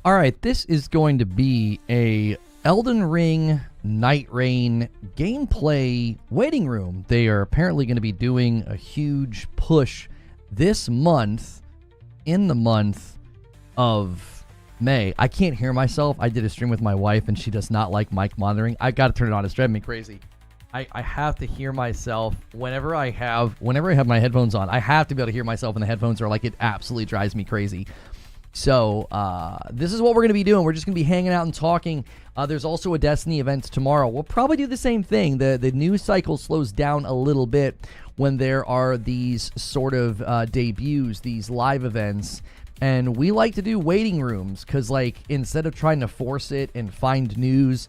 All right, this is going to be a Elden Ring Night Reign gameplay waiting room. They are apparently going to be doing a huge push this month, in the month of May. I can't hear myself. I did a stream with my wife, and she does not like mic monitoring. I got to turn it on. It's driving me crazy. I have to hear myself whenever I have my headphones on. I have to be able to hear myself in the headphones, or like it absolutely drives me crazy. So this is what we're going to be doing. We're just going to be hanging out and talking. There's also a Destiny event tomorrow. We'll probably do the same thing. The news cycle slows down a little bit when there are these sort of debuts, these live events. And we like to do waiting rooms because, like, instead of trying to force it and find news,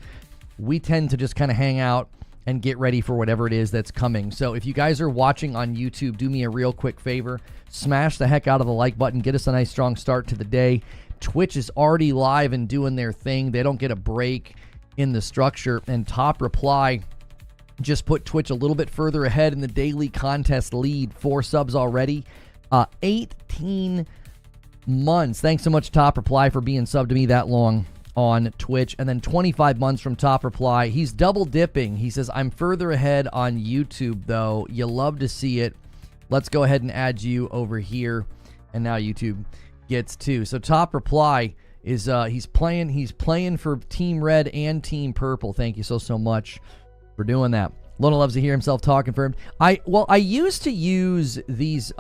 we tend to just kind of hang out and get ready for whatever it is that's coming. So if you guys are watching on YouTube, do me a real quick favor. Smash the heck out of the like button. Get us a nice strong start to the day. Twitch is already live and doing their thing. They don't get a break in the structure. And Top Reply just put Twitch a little bit further ahead in the daily contest lead. 4 subs already. 18 months. Thanks so much, Top Reply, for being subbed to me that long on Twitch. And then 25 months from Top Reply. He's double dipping. He says, I'm further ahead on YouTube, though. You love to see it. Let's go ahead and add you over here. And now YouTube gets 2. So Top Reply is he's playing for Team Red and Team Purple. Thank you so much for doing that. Lona loves to hear himself talk. Confirmed. I used to use these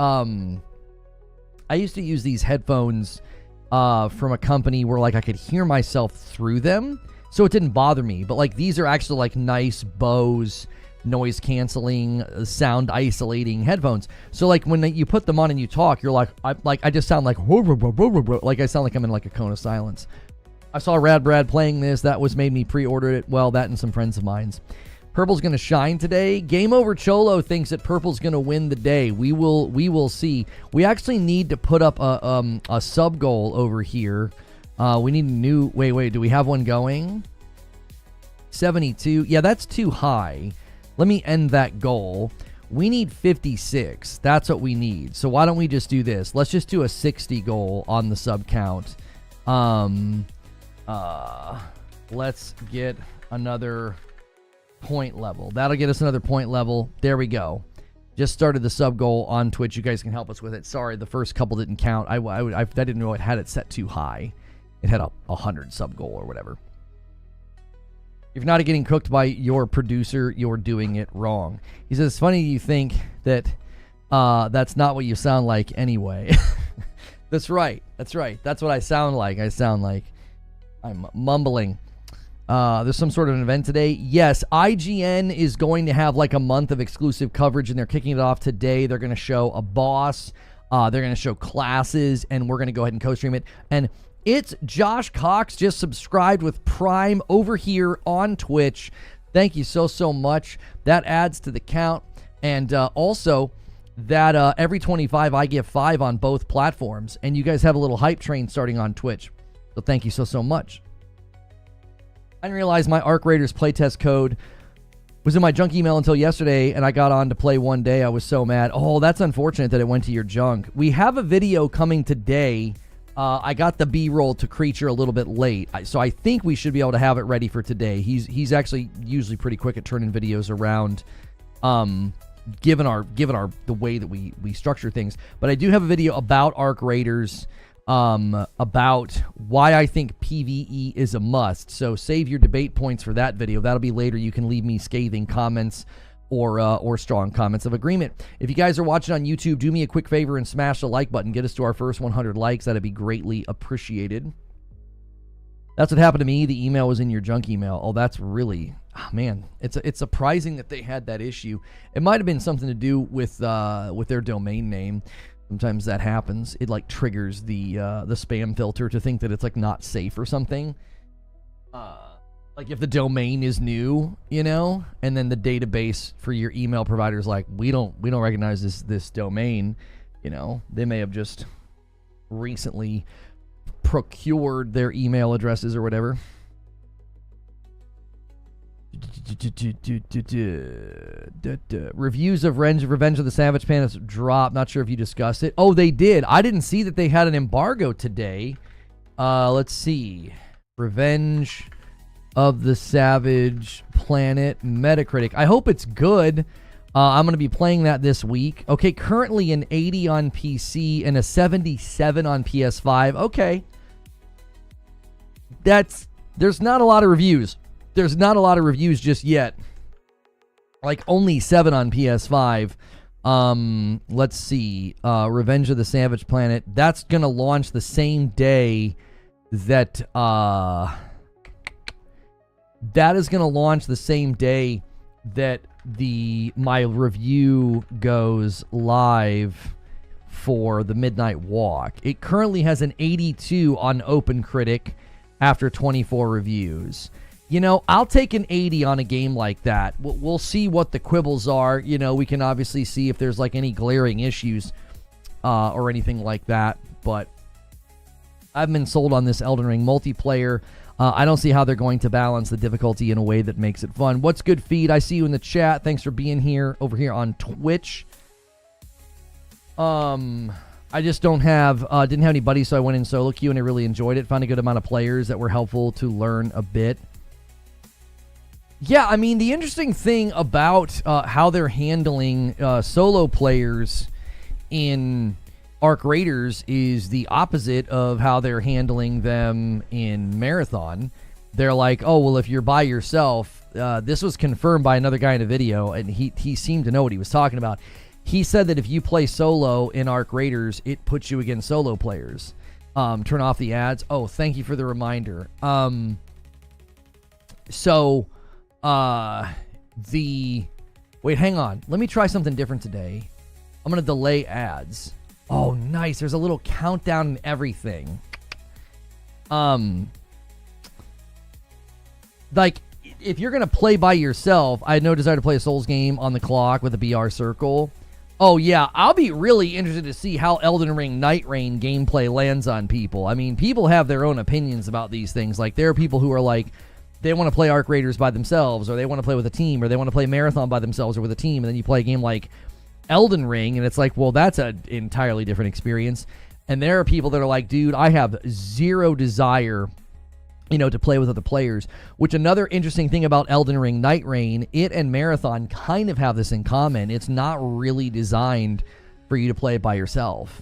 headphones from a company where, like, I could hear myself through them, so it didn't bother me. But, like, these are actually, like, nice Bose noise canceling, sound isolating headphones. So, like, when you put them on and you talk, you're like, I just sound like I sound like I'm in like a cone of silence. I saw Rad Brad playing this. That was made me pre-order it. Well, that and some friends of mine's. Purple's going to shine today. Game Over Cholo thinks that Purple's going to win the day. We will see. We actually need to put up a sub goal over here. We need a new... Wait. Do we have one going? 72. Yeah, that's too high. Let me end that goal. We need 56. That's what we need. So why don't we just do this? Let's just do a 60 goal on the sub count. Let's get another point level. That'll get us another point level. There we go. Just started the sub goal on Twitch. You guys can help us with it. Sorry, the first couple didn't count. I didn't know it had it set too high. It had a 100 sub goal or whatever. If you're not getting cooked by your producer, you're doing it wrong. He says, it's funny you think that that's not what you sound like anyway. That's right. That's what I sound like. I sound like I'm mumbling. There's some sort of an event today. Yes, IGN is going to have like a month of exclusive coverage, and they're kicking it off today. They're going to show a boss. They're going to show classes, and we're going to go ahead and co-stream it. And it's Josh Cox just subscribed with Prime over here on Twitch. Thank you so much. That adds to the count. And also that every 25 I give 5 on both platforms. And you guys have a little hype train starting on Twitch. So thank you so much. I didn't realize my Arc Raiders playtest code was in my junk email until yesterday, and I got on to play one day. I was so mad. Oh, that's unfortunate that it went to your junk. We have a video coming today. I got the B-roll to Creature a little bit late, so I think we should be able to have it ready for today. He's actually usually pretty quick at turning videos around, given the way that we structure things. But I do have a video about Arc Raiders, about why I think PvE is a must. So save your debate points for that video. That'll be later. You can leave me scathing comments or strong comments of agreement. If you guys are watching on YouTube, do me a quick favor and smash the like button. Get us to our first 100 likes. That'd be greatly appreciated. That's what happened to me. The email was in your junk email. Oh, that's really... Oh, man, it's surprising that they had that issue. It might have been something to do with their domain name. Sometimes that happens. It like triggers the spam filter to think that it's like not safe or something. Like if the domain is new, you know, and then the database for your email provider is like, we don't recognize this domain, you know, they may have just recently procured their email addresses or whatever. Reviews of Revenge of the Savage Panda dropped. Not sure if you discussed it. Oh, they did. I didn't see that they had an embargo today. Let's see. Revenge of the Savage Planet Metacritic. I hope it's good. I'm going to be playing that this week. Okay, currently an 80 on PC and a 77 on PS5. Okay. There's not a lot of reviews. There's not a lot of reviews just yet. Like only 7 on PS5. Let's see. Revenge of the Savage Planet. That's going to launch the same day that is going to launch the same day that my review goes live for the Midnight Walk. It currently has an 82 on OpenCritic after 24 reviews. You know, I'll take an 80 on a game like that. We'll see what the quibbles are. You know, we can obviously see if there's like any glaring issues or anything like that. But I've been sold on this Elden Ring multiplayer. I don't see how they're going to balance the difficulty in a way that makes it fun. What's good, Feed? I see you in the chat. Thanks for being here over here on Twitch. I just didn't have any buddies, so I went in solo queue and I really enjoyed it. Found a good amount of players that were helpful to learn a bit. Yeah, I mean, the interesting thing about how they're handling solo players in Arc Raiders is the opposite of how they're handling them in Marathon. They're like, oh, well, if you're by yourself, this was confirmed by another guy in a video, and he seemed to know what he was talking about. He said that if you play solo in Arc Raiders, it puts you against solo players. Turn off the ads. Oh, thank you for the reminder. Wait, hang on. Let me try something different today. I'm going to delay ads. Oh, nice. There's a little countdown and everything. Like, if you're going to play by yourself, I had no desire to play a Souls game on the clock with a BR circle. Oh, yeah. I'll be really interested to see how Elden Ring Night Reign gameplay lands on people. I mean, people have their own opinions about these things. Like, there are people who are like, they want to play Arc Raiders by themselves, or they want to play with a team, or they want to play Marathon by themselves or with a team, and then you play a game like Elden Ring, and it's like, well, that's an entirely different experience. And there are people that are like, dude, I have zero desire, to play with other players. Which, another interesting thing about Elden Ring Night Reign, it and Marathon kind of have this in common. It's not really designed for you to play by yourself.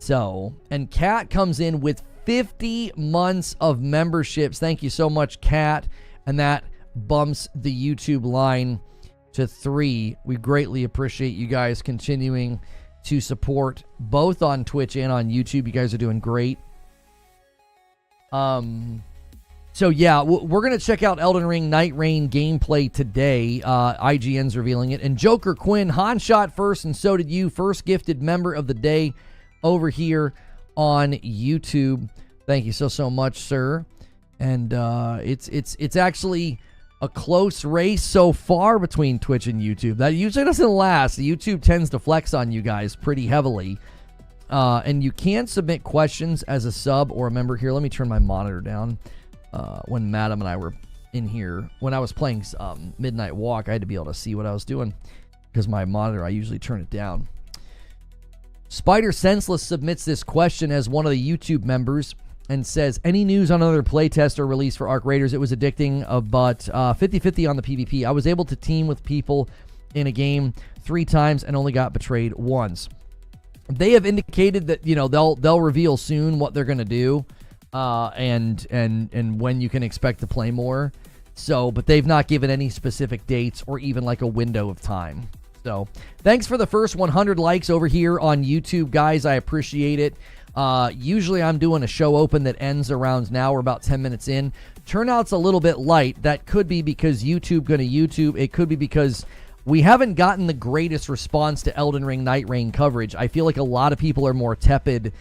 So, and Kat comes in with 50 months of memberships. Thank you so much, Kat. And that bumps the YouTube line to 3. We greatly appreciate you guys continuing to support both on Twitch and on YouTube. You guys are doing great. So yeah, we're going to check out Elden Ring Night Reign gameplay today. IGN's revealing it. And Joker Quinn, Han shot first, and so did you. First gifted member of the day over here on YouTube. Thank you so much, sir. And it's actually a close race so far between Twitch and YouTube. That usually doesn't last. YouTube tends to flex on you guys pretty heavily. And you can submit questions as a sub or a member here. Let me turn my monitor down. When Madam and I were in here, when I was playing Midnight Walk, I had to be able to see what I was doing because my monitor, I usually turn it down. Spider Senseless submits this question as one of the YouTube members and says, any news on another playtest or release for Arc Raiders? It was addicting, but 50-50 on the PvP. I was able to team with people in a game 3 times and only got betrayed once. They have indicated that, they'll reveal soon what they're going to do. And when you can expect to play more. So, but they've not given any specific dates or even like a window of time. So, thanks for the first 100 likes over here on YouTube, guys. I appreciate it. Usually I'm doing a show open that ends around now. We're about 10 minutes in. Turnout's a little bit light. That could be because YouTube gonna YouTube. It could be because we haven't gotten the greatest response to Elden Ring Night Reign coverage. I feel like a lot of people are more tepid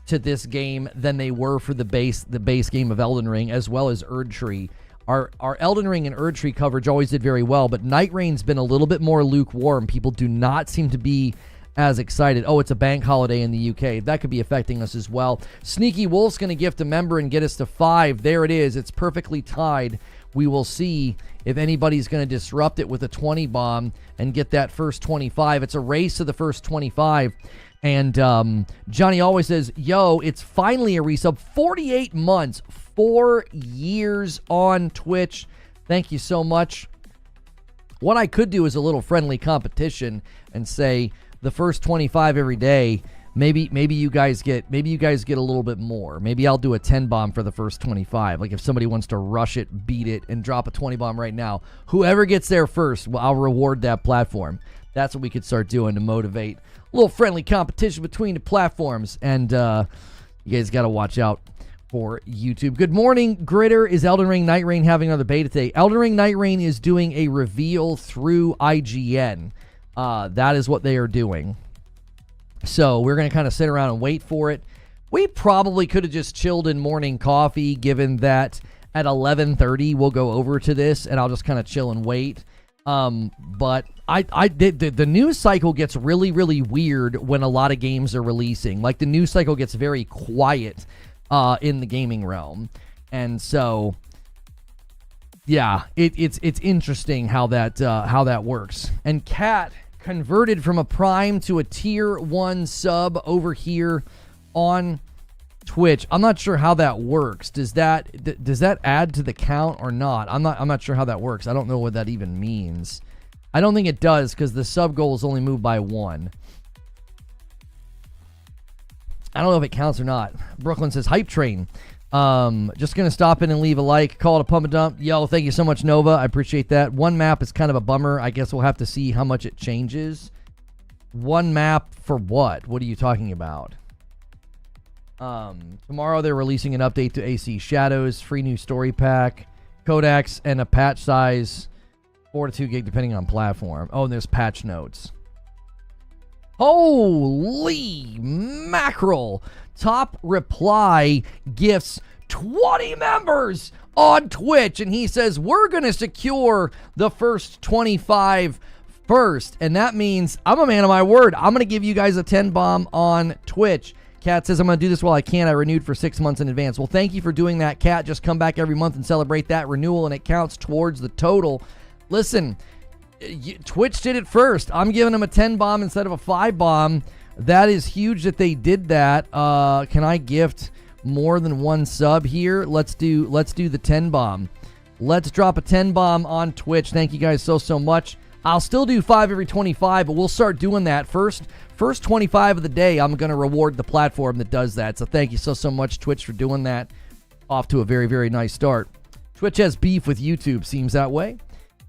to this game than they were for the base game of Elden Ring, as well as Erdtree. Our Elden Ring and Erdtree coverage always did very well, but Night Reign's been a little bit more lukewarm. People do not seem to be as excited. Oh, it's a bank holiday in the UK. That could be affecting us as well. Sneaky Wolf's going to gift a member and get us to 5. There it is. It's perfectly tied. We will see if anybody's going to disrupt it with a 20 bomb and get that first 25. It's a race to the first 25. And Johnny always says, yo, it's finally a resub. 48 months, 4 years on Twitch. Thank you so much. What I could do is a little friendly competition and say the first 25 every day. Maybe you guys get a little bit more. Maybe I'll do a 10 bomb for the first 25. Like if somebody wants to rush it, beat it, and drop a 20 bomb right now, whoever gets there first, well, I'll reward that platform. That's what we could start doing to motivate a little friendly competition between the platforms. And you guys got to watch out for YouTube. Good morning, Gritter. Is Elden Ring Night Reign having another beta today? Elden Ring Night Reign is doing a reveal through IGN. That is what they are doing. So we're going to kind of sit around and wait for it. We probably could have just chilled in morning coffee, given that at 11:30 we'll go over to this, and I'll just kind of chill and wait. But the news cycle gets really, really weird when a lot of games are releasing. Like the news cycle gets very quiet in the gaming realm, and so yeah, it's interesting how that works. And Kat converted from a Prime to a Tier 1 sub over here on Twitch. I'm not sure how that works. Does that add to the count or not? I'm not sure how that works. I don't know what that even means. I don't think it does because the sub goal is only moved by 1. I don't know if it counts or not. Brooklyn says hype train. Just gonna stop in and leave a like, call it a pump and dump. Yo, thank you so much, Nova. I appreciate that. One map is kind of a bummer. I guess we'll have to see how much it changes. One map for what? What are you talking about? Tomorrow they're releasing an update to AC Shadows, free new story pack, codex, and a patch size 4 to 2 gig depending on platform. Oh, and there's patch notes. Holy mackerel. Top Reply gifts 20 members on Twitch, and he says we're going to secure the first 25 first, and that means I'm a man of my word. I'm going to give you guys a 10 bomb on Twitch. Kat says I'm going to do this while I can. I renewed for 6 months in advance. Well, thank you for doing that, Kat. Just come back every month and celebrate that renewal, and it counts towards the total. Listen, Twitch did it first. I'm giving them a 10 bomb instead of a 5 bomb. That is huge that they did that. Can I gift more than one sub here? Let's do the 10 bomb. Let's drop a 10 bomb on Twitch. Thank you guys so much. I'll still do 5 every 25, but we'll start doing that first 25 of the day. I'm going to reward the platform that does that. So thank you so much, Twitch, for doing that. Off to a very, very nice start. Twitch has beef with YouTube, seems that way.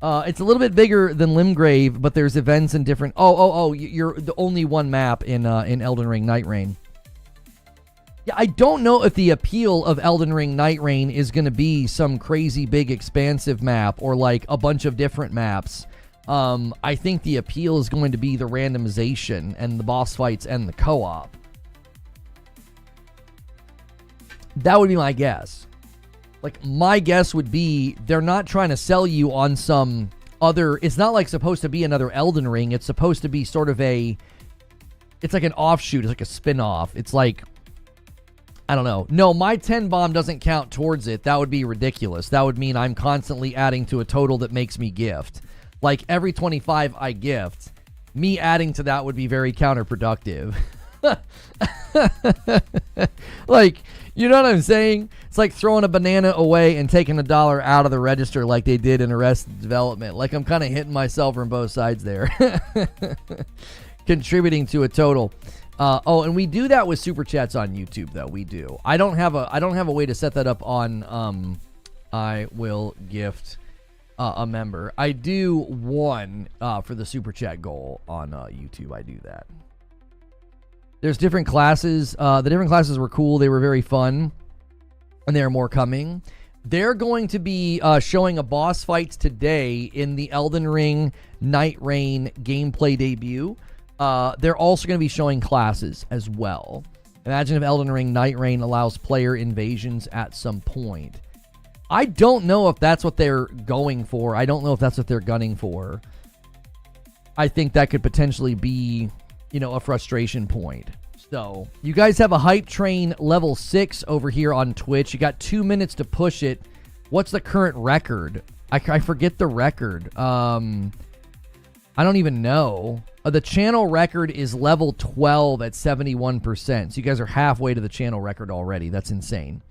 It's a little bit bigger than Limgrave, but there's events in different... You're the only one map in Elden Ring Night Reign. Yeah, I don't know if the appeal of Elden Ring Night Reign is going to be some crazy big expansive map or like a bunch of different maps. I think the appeal is going to be the randomization and the boss fights and the co-op. That would be my guess. Like, my guess would be they're not trying to sell you on some other... It's not like supposed to be another Elden Ring. It's supposed to be sort of a... It's like an offshoot. It's like a spin-off. It's like... I don't know. No, my 10 bomb doesn't count towards it. That would be ridiculous. That would mean I'm constantly adding to a total that makes me gift. Like, every 25 I gift, me adding to that would be very counterproductive. Like... You know what I'm saying? It's like throwing a banana away and taking $1 out of the register like they did in Arrested Development. Like I'm kind of hitting myself from both sides there. Contributing to a total. And we do that with super chats on YouTube though. We do. I don't have a way to set that up on I will gift a member. I do one for the super chat goal on YouTube. I do that. There's different classes. The different classes were cool. They were very fun. And there are more coming. They're going to be showing a boss fight today in the Elden Ring Night Reign gameplay debut. They're also going to be showing classes as well. Imagine if Elden Ring Night Reign allows player invasions at some point. I don't know if that's what they're going for. I don't know if that's what they're gunning for. I think that could potentially be... a frustration point. So, you guys have a hype train level 6 over here on Twitch. You got 2 minutes to push it. What's the current record? I forget the record. I don't even know. The channel record is level 12 at 71%. So you guys are halfway to the channel record already. That's insane.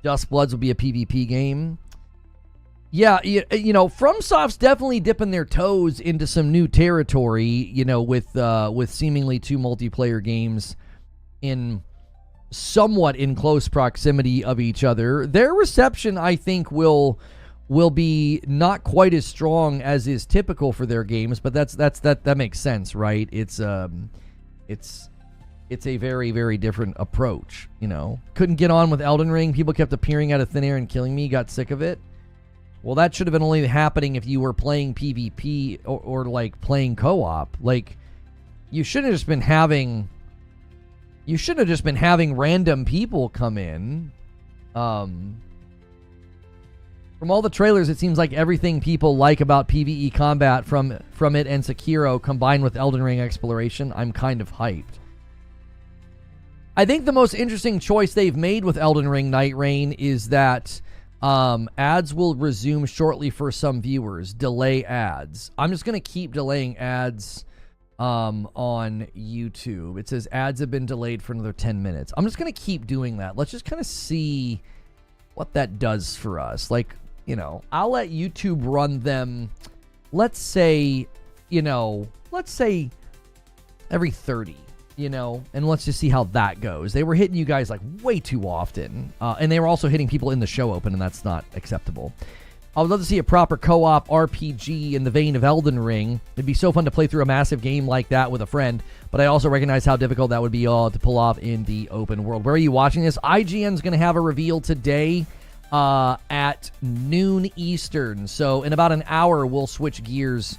Duskbloods will be a PvP game. Yeah, you know, FromSoft's definitely dipping their toes into some new territory, you know, with seemingly 2 multiplayer games in somewhat in close proximity of each other. Their reception, I think, will be not quite as strong as is typical for their games, but that makes sense, right? It's a very, very different approach, you know. Couldn't get on with Elden Ring. People kept appearing out of thin air and killing me. Got sick of it. Well, that should have been only happening if you were playing PvP or like playing co-op. Like, you shouldn't have just been having random people come in. From all the trailers, it seems like everything people like about PvE combat from it and Sekiro combined with Elden Ring exploration, I'm kind of hyped. I think the most interesting choice they've made with Elden Ring Night Reign is that ads will resume shortly for some viewers. Delay ads. I'm just going to keep delaying ads on YouTube. It says ads have been delayed for another 10 minutes. I'm just going to keep doing that. Let's just kind of see what that does for us. Like, you know, I'll let YouTube run them, let's say, every 30. You know, and let's just see how that goes. They were hitting you guys like way too often, and they were also hitting people in the show open, and that's not acceptable. I would love to see a proper co-op RPG in the vein of Elden Ring. It'd be so fun to play through a massive game like that with a friend, but I also recognize how difficult that would be to pull off in the open world. Where are you watching this? IGN's going to have a reveal today at noon Eastern, so in about an hour we'll switch gears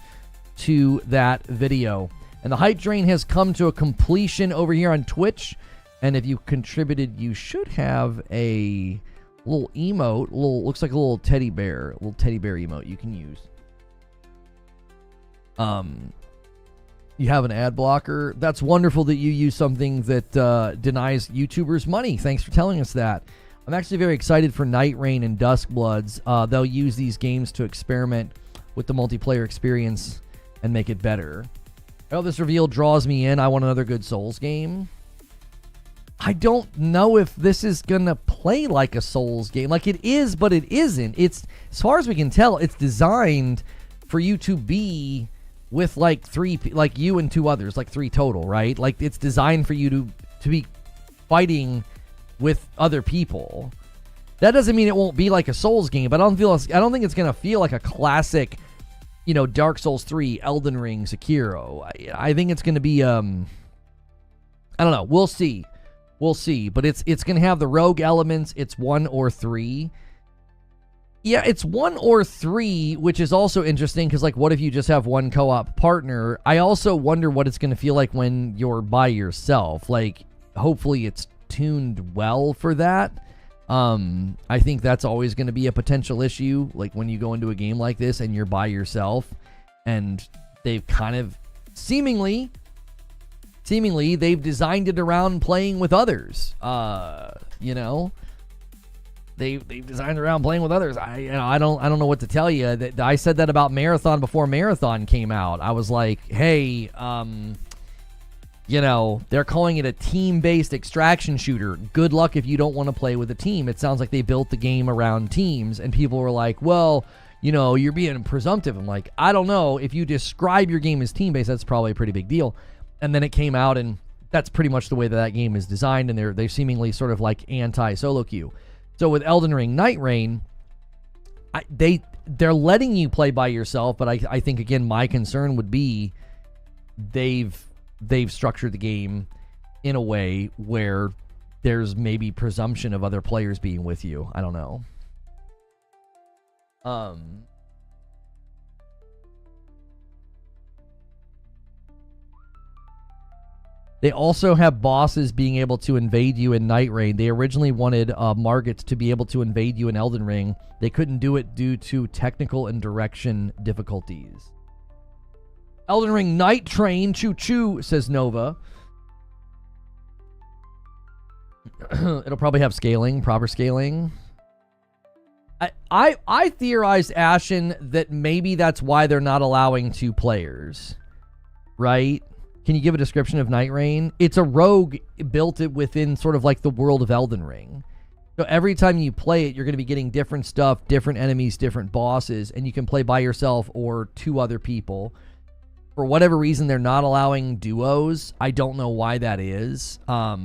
to that video. And the hype train has come to a completion over here on Twitch. And if you contributed, you should have a little emote. Looks like a little teddy bear emote you can use. You have an ad blocker. That's wonderful that you use something that denies YouTubers money. Thanks for telling us that. I'm actually very excited for Night Reign and Duskbloods. They'll use these games to experiment with the multiplayer experience and make it better. Oh, this reveal draws me in. I want another good Souls game. I don't know if this is going to play like a Souls game. Like, it is, but it isn't. It's, as far as we can tell, it's designed for you to be with, like, like you and 2 others, like 3 total, right? Like, it's designed for you to be fighting with other people. That doesn't mean it won't be like a Souls game, but I don't think it's going to feel like a classic, you know, Dark Souls 3, Elden Ring, Sekiro. I think it's going to be, I don't know. We'll see. But it's going to have the rogue elements. It's 1 or 3. Yeah, it's 1 or 3, which is also interesting because, like, what if you just have one co-op partner? I also wonder what it's going to feel like when you're by yourself. Like, hopefully it's tuned well for that. I think that's always going to be a potential issue, like when you go into a game like this and you're by yourself, and they've kind of seemingly they've designed it around playing with others. You know, they've designed it around playing with others. I don't know what to tell you. I said that about Marathon before Marathon came out. I was like, hey, you know, they're calling it a team-based extraction shooter. Good luck if you don't want to play with a team. It sounds like they built the game around teams, and people were like, well, you know, you're being presumptive. I'm like, I don't know. If you describe your game as team-based, that's probably a pretty big deal. And then it came out, and that's pretty much the way that game is designed, and they're seemingly sort of like anti-solo queue. So with Elden Ring Night Reign, they're letting you play by yourself, but I think, again, my concern would be they've structured the game in a way where there's maybe presumption of other players being with you. I don't know. They also have bosses being able to invade you in Night Reign. They originally wanted Margits to be able to invade you in Elden Ring. They couldn't do it due to technical and direction difficulties. Elden Ring Nightreign, choo-choo, says Nova. It'll probably have scaling, proper scaling. I theorized, Ashen, that maybe that's why they're not allowing 2 players, right? Can you give a description of Night Reign? It's a rogue built it within sort of like the world of Elden Ring. So every time you play it, you're going to be getting different stuff, different enemies, different bosses, and you can play by yourself or 2 other people. For whatever reason, they're not allowing duos. I don't know why that is. I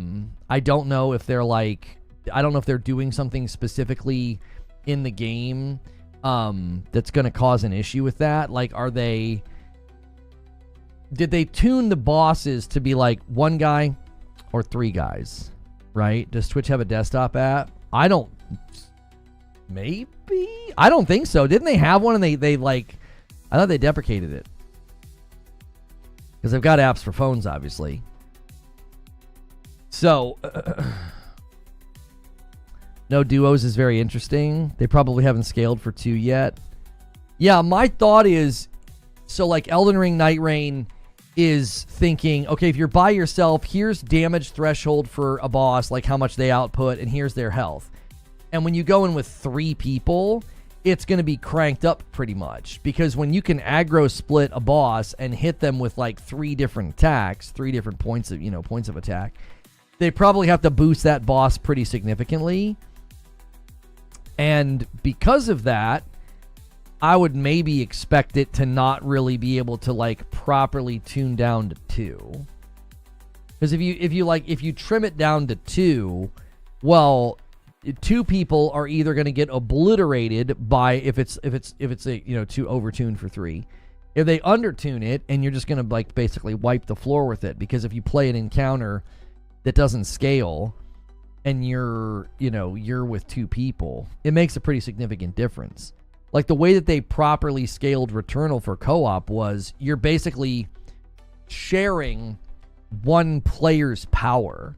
don't know if they're doing something specifically in the game that's going to cause an issue with that. Like, did they tune the bosses to be like 1 guy or 3 guys, right? Does Twitch have a desktop app? I don't think so. Didn't they have one and they I thought they deprecated it. Because they've got apps for phones, obviously. So, no duos is very interesting. They probably haven't scaled for 2 yet. Yeah, my thought is, so like Elden Ring Night Reign is thinking, okay, if you're by yourself, here's damage threshold for a boss, like how much they output, and here's their health. And when you go in with 3 people, it's going to be cranked up pretty much. Because when you can aggro split a boss and hit them with like 3 different attacks, 3 different points of attack, they probably have to boost that boss pretty significantly. And because of that, I would maybe expect it to not really be able to like properly tune down to 2. Because if you trim it down to 2, well, 2 people are either going to get obliterated by if it's a too overtuned for 3. If they undertune it, and you're just going to like basically wipe the floor with it, because if you play an encounter that doesn't scale and you're with 2 people, it makes a pretty significant difference. Like the way that they properly scaled Returnal for co-op was you're basically sharing 1 player's power.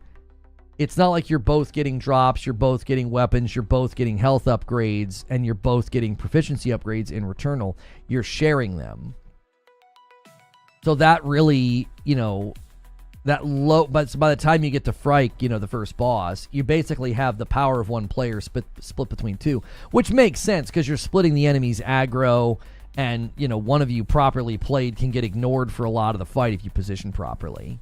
It's not like you're both getting drops, you're both getting weapons, you're both getting health upgrades, and you're both getting proficiency upgrades in Returnal. You're sharing them. So that really, but by the time you get to Frike, the first boss, you basically have the power of 1 player split between 2, which makes sense because you're splitting the enemy's aggro, and, one of you properly played can get ignored for a lot of the fight if you position properly.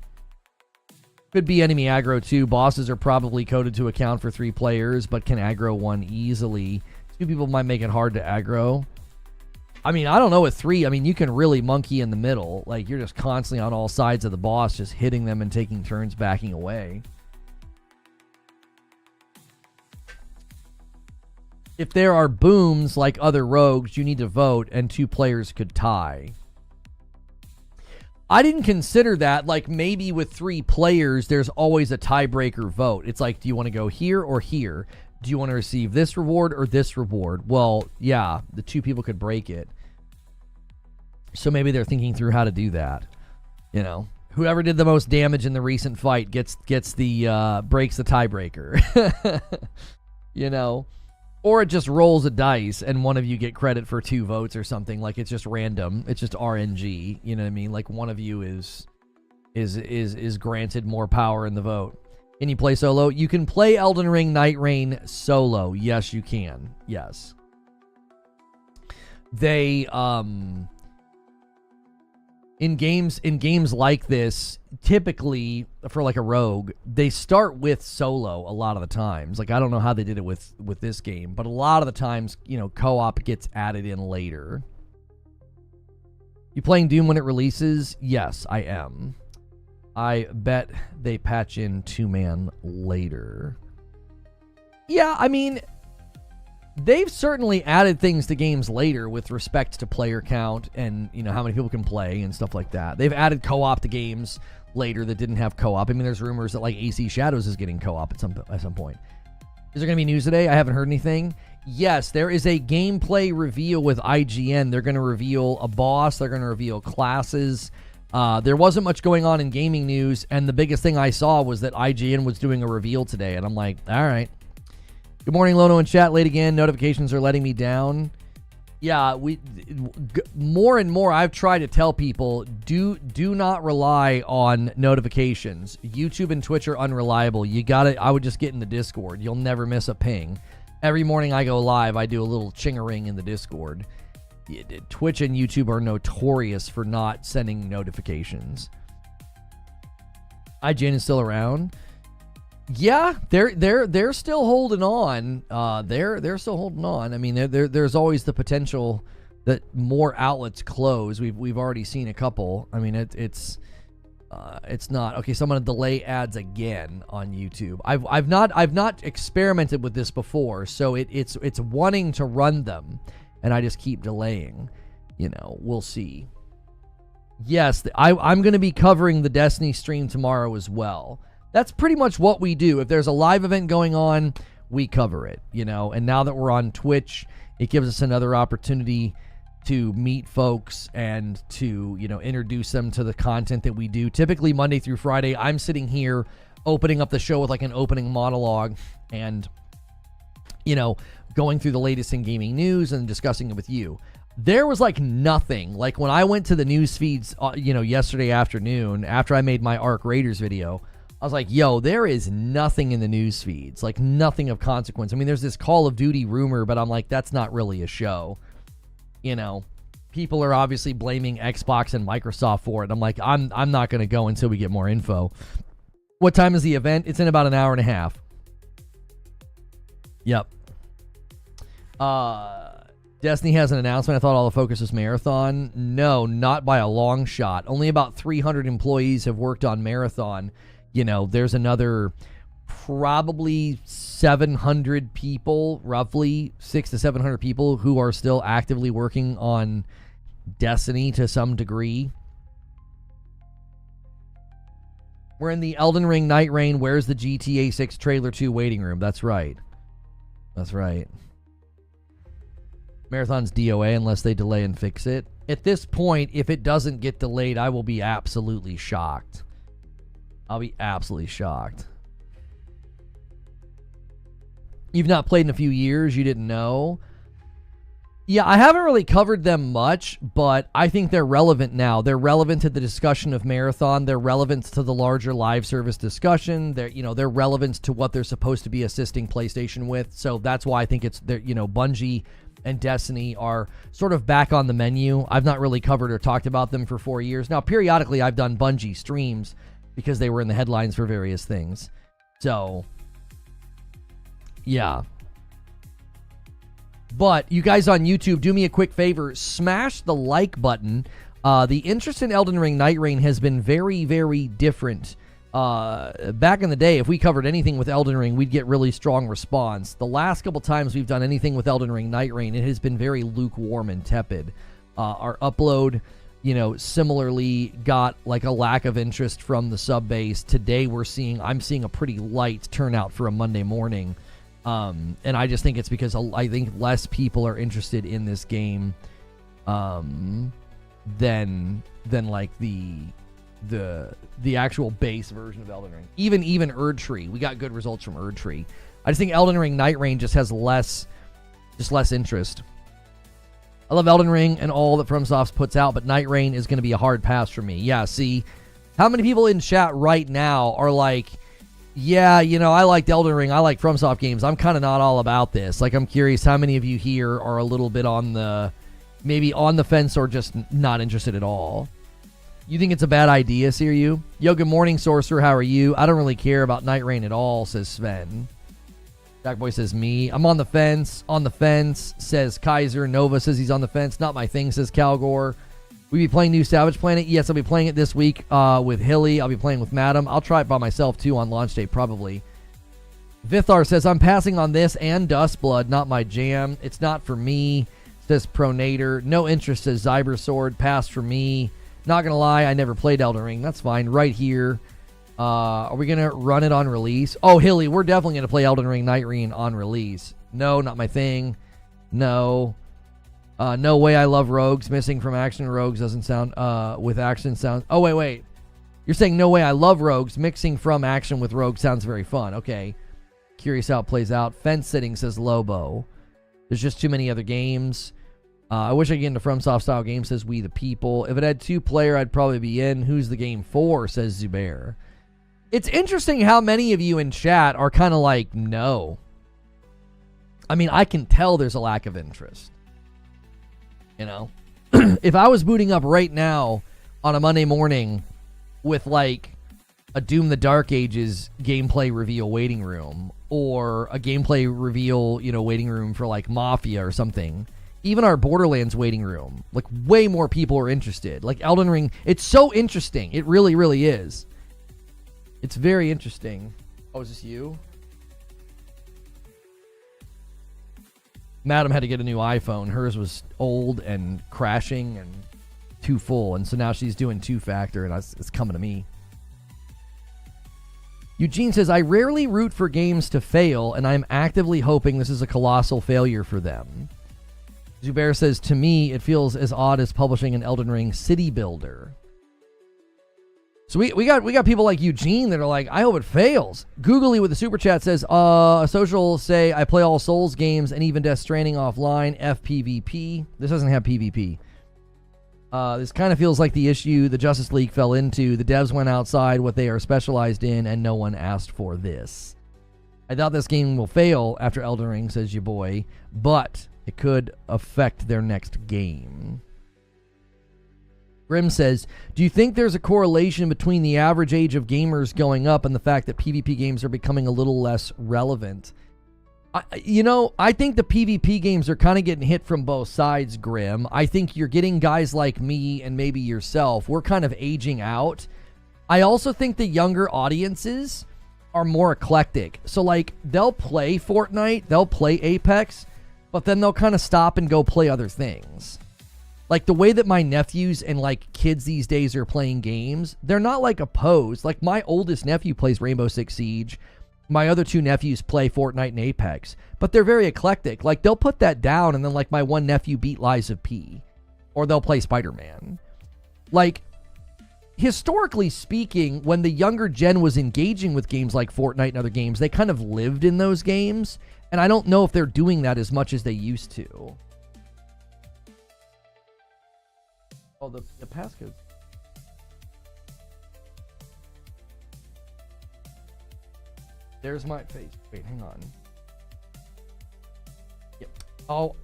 Could be enemy aggro too. Bosses are probably coded to account for 3 players, but can aggro 1 easily. 2 people might make it hard to aggro. I mean, I don't know with 3. I mean, you can really monkey in the middle. Like, you're just constantly on all sides of the boss, just hitting them and taking turns backing away. If there are booms like other rogues, you need to vote, and 2 players could tie. I didn't consider that. Like, maybe with 3 players, there's always a tiebreaker vote. It's like, do you want to go here or here? Do you want to receive this reward or this reward? Well, yeah, the 2 people could break it. So maybe they're thinking through how to do that. Whoever did the most damage in the recent fight gets the breaks the tiebreaker. Or it just rolls a dice and one of you get credit for 2 votes or something. Like, it's just random. It's just RNG. You know what I mean? Like, one of you is granted more power in the vote. Can you play solo? You can play Elden Ring Night Reign solo. Yes, you can. Yes. They in games like this, typically for like a rogue, they start with solo a lot of the times. Like, I don't know how they did it with this game, but a lot of the times, co-op gets added in later. You playing Doom when it releases? Yes, I am. I bet they patch in 2-man later. Yeah, I mean, they've certainly added things to games later with respect to player count and, how many people can play and stuff like that. They've added co-op to games later that didn't have co-op. I mean, there's rumors that, like, AC Shadows is getting co-op at some point. Is there going to be news today? I haven't heard anything. Yes, there is a gameplay reveal with IGN. They're going to reveal a boss. They're going to reveal classes. There wasn't much going on in gaming news, and the biggest thing I saw was that IGN was doing a reveal today, and I'm like, all right. Good morning, Lono in chat. Late again. Notifications are letting me down. Yeah, more and more I've tried to tell people, do not rely on notifications. YouTube and Twitch are unreliable. I would just get in the Discord. You'll never miss a ping. Every morning I go live, I do a little ching-a-ring in the Discord. Twitch and YouTube are notorious for not sending notifications. IGN is still around. Yeah, they're still holding on. They're still holding on. I mean, there's always the potential that more outlets close. We've already seen a couple. I mean, it's not okay. So I'm gonna delay ads again on YouTube. I've not experimented with this before, so it's wanting to run them. And I just keep delaying. You know, we'll see. Yes, I'm going to be covering the Destiny stream tomorrow as well. That's pretty much what we do. If there's a live event going on, we cover it, you know. And now that we're on Twitch, it gives us another opportunity to meet folks and to, you know, introduce them to the content that we do. Typically Monday through Friday, I'm sitting here opening up the show with like an opening monologue and, you know, going through the latest in gaming news and discussing it with you. There was like nothing. Like when I went to the news feeds, you know, yesterday afternoon after I made my Arc Raiders video, I was like, yo, there is nothing in the news feeds, like nothing of consequence. I mean, there's this Call of Duty rumor, but I'm like, that's not really a show. You know, people are obviously blaming Xbox and Microsoft for it. I'm like, I'm not going to go until we get more info. What time is the event? It's in about an hour and a half. Yep. Destiny has an announcement. I thought all the focus was Marathon. No, not by a long shot. Only about 300 employees have worked on Marathon. You know, there's another probably 700 people, roughly 600 to 700 people who are still actively working on Destiny to some degree. We're in the Elden Ring Night Reign. Where's the GTA 6 trailer 2 waiting room? That's right. That's right. Marathon's DOA unless they delay and fix it. At this point, if it doesn't get delayed, I will be absolutely shocked. I'll be absolutely shocked. You've not played in a few years, you didn't know. Yeah, I haven't really covered them much, but I think they're relevant now. They're relevant to the discussion of Marathon. They're relevant to the larger live service discussion. They're relevant to what they're supposed to be assisting PlayStation with. So that's why I think Bungie and Destiny are sort of back on the menu. I've not really covered or talked about them for 4 years. Now, periodically, I've done Bungie streams because they were in the headlines for various things. So, yeah. But you guys on YouTube, do me a quick favor. Smash the like button. The interest in Elden Ring Night Reign has been very, very different. Back in the day, if we covered anything with Elden Ring, we'd get really strong response. The last couple times we've done anything with Elden Ring Night Reign, it has been very lukewarm and tepid. Our upload, similarly got like a lack of interest from the sub base. Today I'm seeing a pretty light turnout for a Monday morning. And I just think it's because I think less people are interested in this game than like the actual base version of Elden Ring. Even Erdtree, we got good results from Erdtree. I just think Elden Ring Night Reign just has less interest. I love Elden Ring and all that FromSoft puts out, but Night Reign is going to be a hard pass for me. Yeah, see, how many people in chat right now are like, yeah, I liked Elden Ring, I like FromSoft games, I'm kind of not all about this. Like, I'm curious how many of you here are a little bit maybe on the fence or just not interested at all. You think it's a bad idea, Siryu? Yo, good morning, Sorcerer. How are you? I don't really care about Night Reign at all, says Sven. Jackboy says me. I'm on the fence. On the fence, says Kaiser. Nova says he's on the fence. Not my thing, says Calgore. We be playing New Savage Planet? Yes, I'll be playing it this week with Hilly. I'll be playing with Madam. I'll try it by myself, too, on launch day, probably. Vithar says, I'm passing on this and Dustblood. Not my jam. It's not for me, says Pronator. No interest, says Zybersword. Pass for me. Not going to lie, I never played Elden Ring. That's fine. Right here. Are we going to run it on release? Oh, Hilly, we're definitely going to play Elden Ring Night Reign on release. No, not my thing. No. No way I love rogues. Missing from action rogues doesn't sound, with action sounds. Oh, wait. You're saying no way I love rogues. Mixing from action with rogues sounds very fun. Okay. Curious how it plays out. Fence sitting, says Lobo. There's just too many other games. I wish I could get into FromSoft style games, says We the People. If it had 2-player, I'd probably be in. Who's the game for, says Zubair. It's interesting how many of you in chat are kind of like, no. I mean, I can tell there's a lack of interest. You know? If I was booting up right now on a Monday morning with like a Doom the Dark Ages gameplay reveal waiting room, or a gameplay reveal, you know, waiting room for like Mafia or something, even our Borderlands waiting room, like way more people are interested. Like Elden Ring, it's so interesting. It really, really is. It's very interesting. Oh, is this you? Madam had to get a new iPhone. Hers was old and crashing and too full, and so now she's doing two-factor, and it's coming to me. Eugene says, I rarely root for games to fail, and I'm actively hoping this is a colossal failure for them. Zubair says, to me, it feels as odd as publishing an Elden Ring city builder. So we got people like Eugene that are like, I hope it fails. Googly with the super chat says, social say I play all Souls games and even Death Stranding offline, FPVP. This doesn't have PvP. This kind of feels like the issue the Justice League fell into. The devs went outside what they are specialized in, and no one asked for this. I doubt this game will fail after Elden Ring, says your boy, but it could affect their next game. Grim says, do you think there's a correlation between the average age of gamers going up and the fact that PvP games are becoming a little less relevant? I think the PvP games are kind of getting hit from both sides, Grim. I think you're getting guys like me and maybe yourself. We're kind of aging out. I also think the younger audiences are more eclectic. So, like, they'll play Fortnite, they'll play Apex, but then they'll kind of stop and go play other things. Like, the way that my nephews and, like, kids these days are playing games, they're not, like, opposed. Like, my oldest nephew plays Rainbow Six Siege. My other two nephews play Fortnite and Apex. But they're very eclectic. Like, they'll put that down, and then, like, my one nephew beat Lies of P. Or they'll play Spider-Man. Like, historically speaking, when the younger gen was engaging with games like Fortnite and other games, they kind of lived in those games. And I don't know if they're doing that as much as they used to. Oh, the passcode. There's my face. Wait, hang on. Yep. Oh.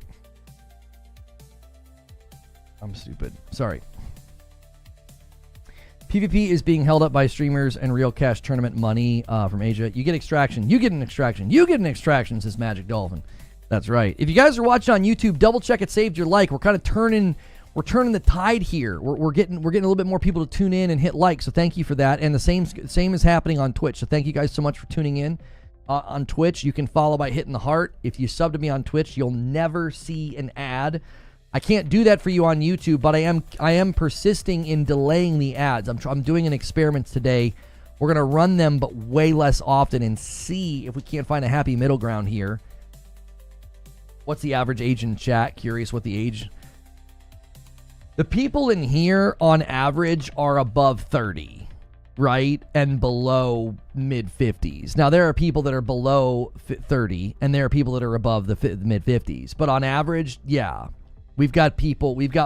I'm stupid. Sorry. PvP is being held up by streamers and real cash tournament money from Asia. You get extraction. You get an extraction. You get an extraction, says Magic Dolphin. That's right. If you guys are watching on YouTube, double check it saved your like. We're kind of turning the tide here. We're getting a little bit more people to tune in and hit like. So thank you for that. And the same is happening on Twitch. So thank you guys so much for tuning in on Twitch. You can follow by hitting the heart. If you sub to me on Twitch, you'll never see an ad. I can't do that for you on YouTube, but I am persisting in delaying the ads. I'm doing an experiment today. We're gonna run them, but way less often, and see if we can't find a happy middle ground here. What's the average age in chat? Curious what the age. The people in here, on average, are above 30, right? And below mid-50s. Now, there are people that are below 30, and there are people that are above the mid-50s. But on average, yeah. We've got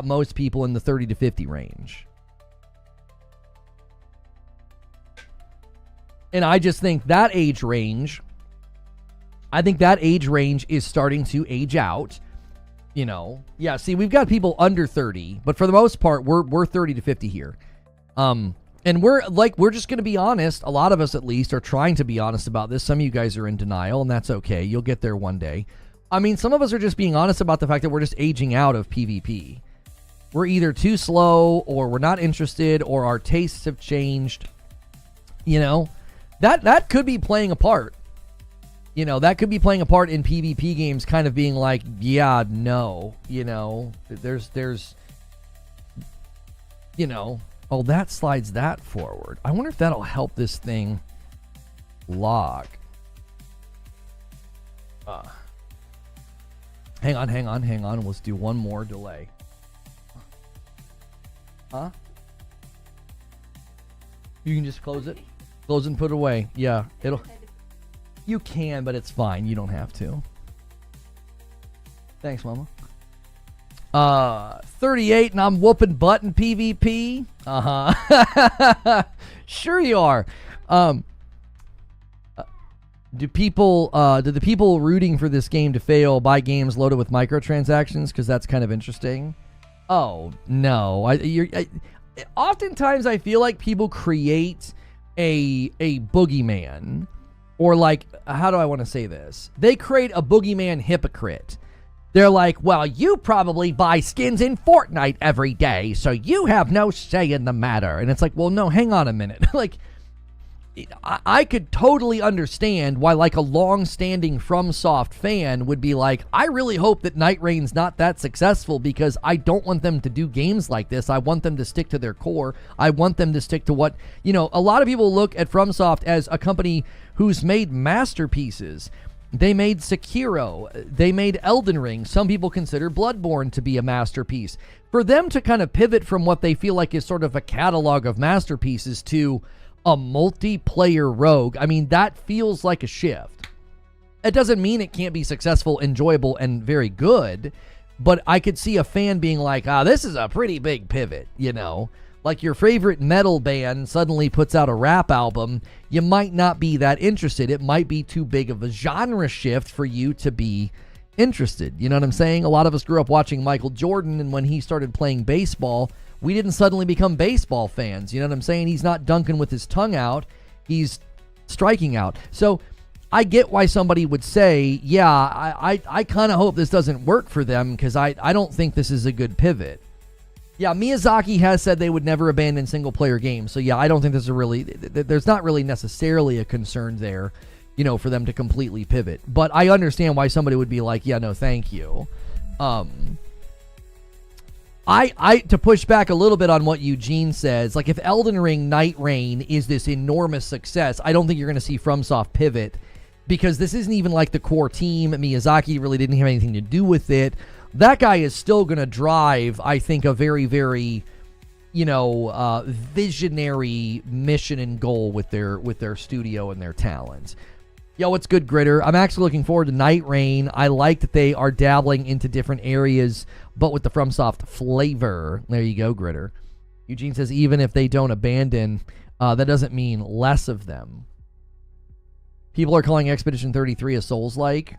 most people in the 30 to 50 range. And I just think that age range, is starting to age out. You know, yeah, see, we've got people under 30, but for the most part, we're 30 to 50 here. And we're just going to be honest. A lot of us, at least, are trying to be honest about this. Some of you guys are in denial, and that's okay. You'll get there one day. I mean, some of us are just being honest about the fact that we're just aging out of PvP. We're either too slow, or we're not interested, or our tastes have changed. You know, that could be playing a part. You know, that could be playing a part in PvP games, kind of being like, yeah, no, you know, there's, you know, oh, that slides that forward. I wonder if that'll help this thing lock. Hang on. Let's do one more delay. Huh? You can just close it. Close and put it away. Yeah, it'll... You can, but it's fine. You don't have to. Thanks, Mama. 38, and I'm whooping butt in PvP. Sure you are. Do the people rooting for this game to fail buy games loaded with microtransactions? Because that's kind of interesting. Oh no, oftentimes I feel like people create a boogeyman, or like, how do I want to say this? They create a boogeyman hypocrite. They're like, well, you probably buy skins in Fortnite every day, so you have no say in the matter. And it's like, well, no, hang on a minute. Like, I could totally understand why, like, a long-standing FromSoft fan would be like, I really hope that Night Reign's not that successful, because I don't want them to do games like this. I want them to stick to their core. I want them to stick to what, you know, a lot of people look at FromSoft as a company who's made masterpieces. They made Sekiro. They made Elden Ring. Some people consider Bloodborne to be a masterpiece. For them to kind of pivot from what they feel like is sort of a catalog of masterpieces to a multiplayer rogue, I mean, that feels like a shift. It doesn't mean it can't be successful, enjoyable, and very good, but I could see a fan being like, this is a pretty big pivot, you know? Like your favorite metal band suddenly puts out a rap album, you might not be that interested. It might be too big of a genre shift for you to be interested. You know what I'm saying? A lot of us grew up watching Michael Jordan, and when he started playing baseball, we didn't suddenly become baseball fans. You know what I'm saying? He's not dunking with his tongue out. He's striking out. So I get why somebody would say, yeah, I kind of hope this doesn't work for them, because I don't think this is a good pivot. Yeah, Miyazaki has said they would never abandon single-player games. So, yeah, I don't think there's not really necessarily a concern there, you know, for them to completely pivot. But I understand why somebody would be like, yeah, no, thank you. To push back a little bit on what Eugene says, like if Elden Ring Night Reign is this enormous success, I don't think you're going to see FromSoft pivot, because this isn't even like the core team. Miyazaki really didn't have anything to do with it. That guy is still going to drive, I think, a very, very, you know, visionary mission and goal with their studio and their talent. Yo, what's good, Gritter? I'm actually looking forward to Night Reign. I like that they are dabbling into different areas, but with the FromSoft flavor. There you go, Gritter. Eugene says, even if they don't abandon, that doesn't mean less of them. People are calling Expedition 33 a Souls-like.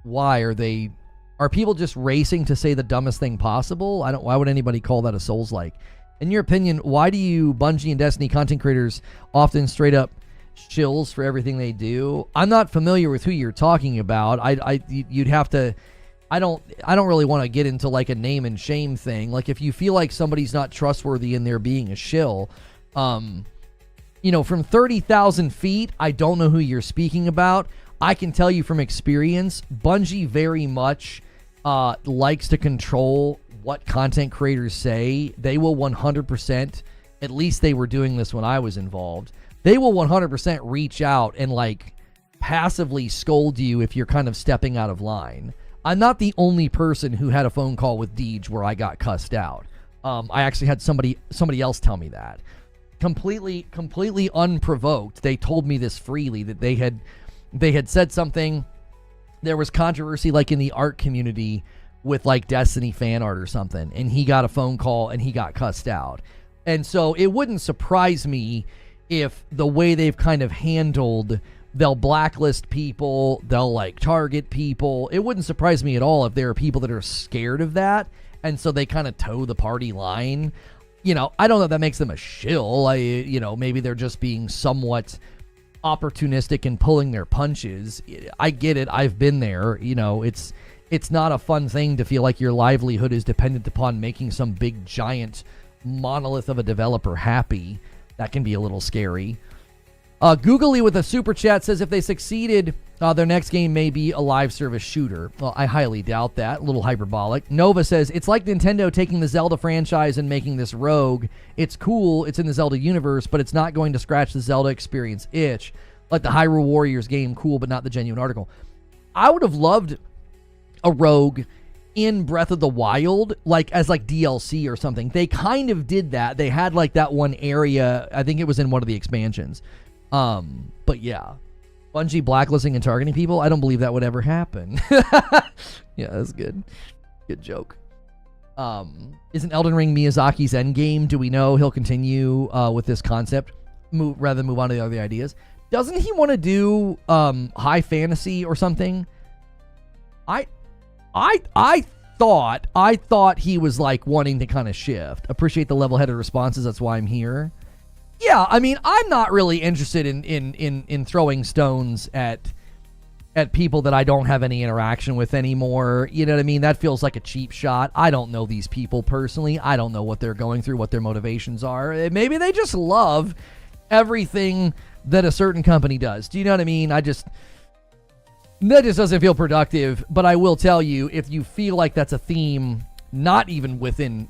Why are people just racing to say the dumbest thing possible? Why would anybody call that a Souls-like? In your opinion, why do you Bungie and Destiny content creators often straight up shills for everything they do? I'm not familiar with who you're talking about. You'd have to. I don't really want to get into like a name and shame thing. Like if you feel like somebody's not trustworthy and they're being a shill, you know, from 30,000 feet, I don't know who you're speaking about. I can tell you from experience, Bungie very much likes to control what content creators say. They will 100%, at least they were doing this when I was involved, they will 100% reach out and like passively scold you if you're kind of stepping out of line. I'm not the only person who had a phone call with Deej where I got cussed out. I actually had somebody else tell me that. Completely unprovoked. They told me this freely, that they had said something. There was controversy like in the art community with like Destiny fan art or something, and he got a phone call and he got cussed out. And so it wouldn't surprise me if the way they've kind of handled, they'll blacklist people, they'll like target people. It wouldn't surprise me at all if there are people that are scared of that, and so they kind of toe the party line. You know, I don't know if that makes them a shill. You know, maybe they're just being somewhat opportunistic and pulling their punches. I get it. I've been there. You know, it's not a fun thing to feel like your livelihood is dependent upon making some big giant monolith of a developer happy. That can be a little scary. Googly with a super chat says if they succeeded, their next game may be a live service shooter. Well, I highly doubt that. A little hyperbolic. Nova says it's like Nintendo taking the Zelda franchise and making this Rogue. It's cool. It's in the Zelda universe, but it's not going to scratch the Zelda experience itch. Like the Hyrule Warriors game, cool, but not the genuine article. I would have loved a Rogue in Breath of the Wild, like as like DLC or something. They kind of did that. They had like that one area. I think it was in one of the expansions. But yeah, Bungie blacklisting and targeting people, I don't believe that would ever happen. Yeah, that's good. Good joke. Isn't Elden Ring Miyazaki's endgame? Do we know he'll continue with this concept rather than move on to the other ideas? Doesn't he want to do high fantasy or something? I thought he was like wanting to kind of shift. Appreciate the level-headed responses. That's why I'm here. Yeah, I mean, I'm not really interested in throwing stones at people that I don't have any interaction with anymore. You know what I mean? That feels like a cheap shot. I don't know these people personally. I don't know what they're going through, what their motivations are. Maybe they just love everything that a certain company does. Do you know what I mean? That just doesn't feel productive. But I will tell you, if you feel like that's a theme, not even within,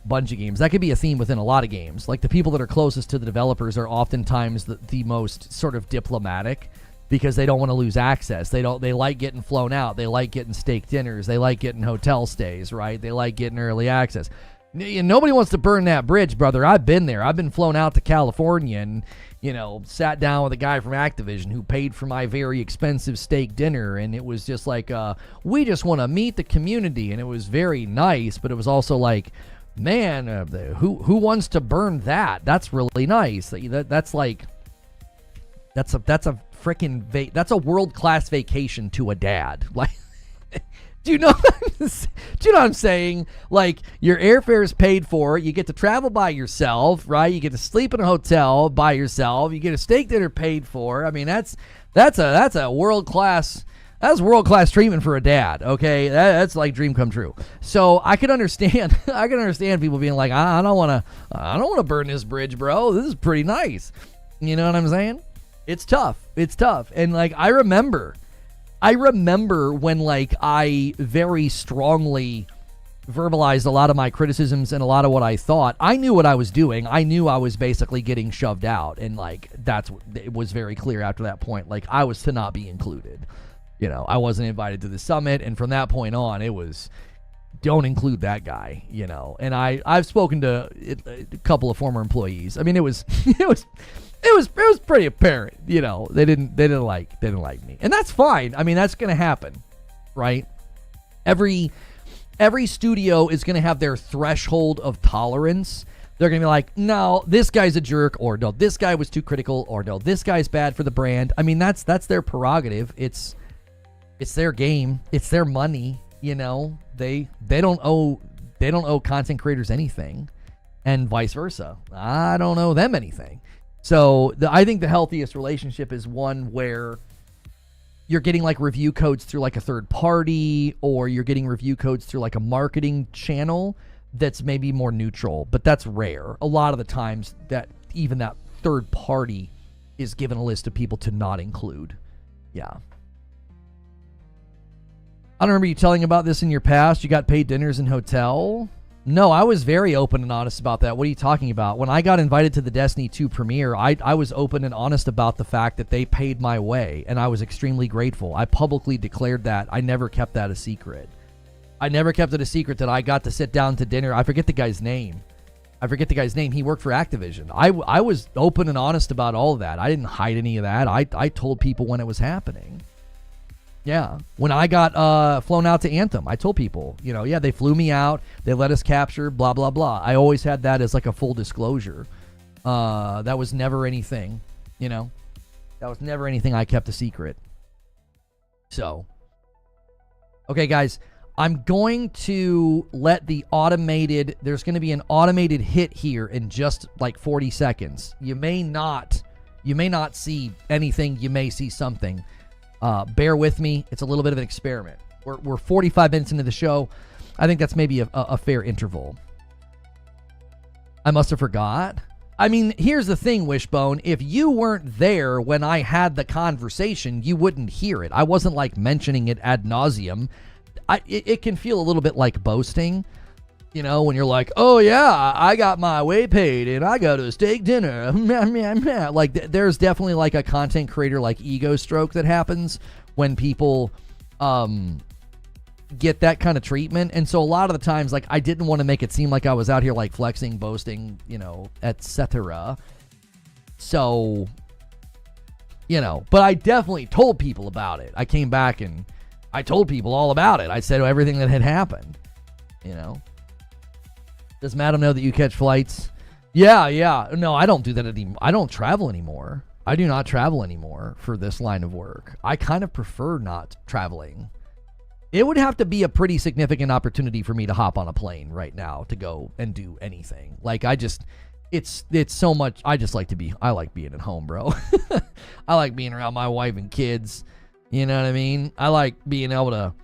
Bungie games, that could be a theme within a lot of games. Like, the people that are closest to the developers are oftentimes the most sort of diplomatic, because they don't want to lose access. They like getting flown out. They like getting steak dinners. They like getting hotel stays, right? They like getting early access. Nobody wants to burn that bridge, brother. I've been there. I've been flown out to California and, sat down with a guy from Activision who paid for my very expensive steak dinner. And it was just like, we just want to meet the community. And it was very nice, but it was also like, man, who wants to burn that? That's really nice. That's a freaking that's a world-class vacation to a dad. Like, do you know what I'm saying? Like, your airfare is paid for, you get to travel by yourself, right? You get to sleep in a hotel by yourself, you get a steak dinner paid for. I mean, that's a world-class treatment for a dad. Okay, that's like dream come true. So I can understand people being like, I don't want to burn this bridge, bro. This is pretty nice. You know what I'm saying? It's tough. And like, I remember when like I very strongly verbalized a lot of my criticisms and a lot of what I thought. I knew what I was doing. I knew I was basically getting shoved out, and like it was very clear after that point. Like, I was to not be included. I wasn't invited to the summit, and from that point on, it was, don't include that guy. And I've spoken to a couple of former employees. I mean, it was pretty apparent. They didn't like me, and that's fine. I mean, that's gonna happen, right? Every studio is gonna have their threshold of tolerance. They're gonna be like, no, this guy's a jerk, or no, this guy was too critical, or no, this guy's bad for the brand. I mean, that's their prerogative. It's their game. It's their money. They don't owe content creators anything, and vice versa. I don't owe them anything. So I think the healthiest relationship is one where you're getting like review codes through like a third party, or you're getting review codes through like a marketing channel that's maybe more neutral, but that's rare. A lot of the times that even that third party is given a list of people to not include. Yeah. I don't remember you telling about this in your past. You got paid dinners in hotel. No, I was very open and honest about that. What are you talking about? When I got invited to the Destiny 2 premiere, I was open and honest about the fact that they paid my way, and I was extremely grateful. I publicly declared that. I never kept that a secret. I never kept it a secret that I got to sit down to dinner. I forget the guy's name. He worked for Activision. I was open and honest about all of that. I didn't hide any of that. I told people when it was happening. Yeah. When I got flown out to Anthem, I told people, they flew me out. They let us capture, blah, blah, blah. I always had that as like a full disclosure. That was never anything, That was never anything I kept a secret. So, okay, guys, I'm going to let there's going to be an automated hit here in just like 40 seconds. You may not see anything. You may see something. Bear with me. It's a little bit of an experiment. We're 45 minutes into the show. I think that's maybe a fair interval. I must have forgot. I mean, here's the thing, Wishbone. If you weren't there when I had the conversation, you wouldn't hear it. I wasn't like mentioning it ad nauseum. It can feel a little bit like boasting. When you're like, oh yeah, I got my way paid and I go to a steak dinner. Like, there's definitely like a content creator like ego stroke that happens when people get that kind of treatment. And so a lot of the times, like, I didn't want to make it seem like I was out here like flexing, boasting, etc. So, but I definitely told people about it. I came back and I told people all about it. I said everything that had happened, Does Madam know that you catch flights? Yeah. No, I don't do that anymore. I don't travel anymore. I do not travel anymore for this line of work. I kind of prefer not traveling. It would have to be a pretty significant opportunity for me to hop on a plane right now to go and do anything. Like, it's so much. I like being at home, bro. I like being around my wife and kids. You know what I mean? I like being able to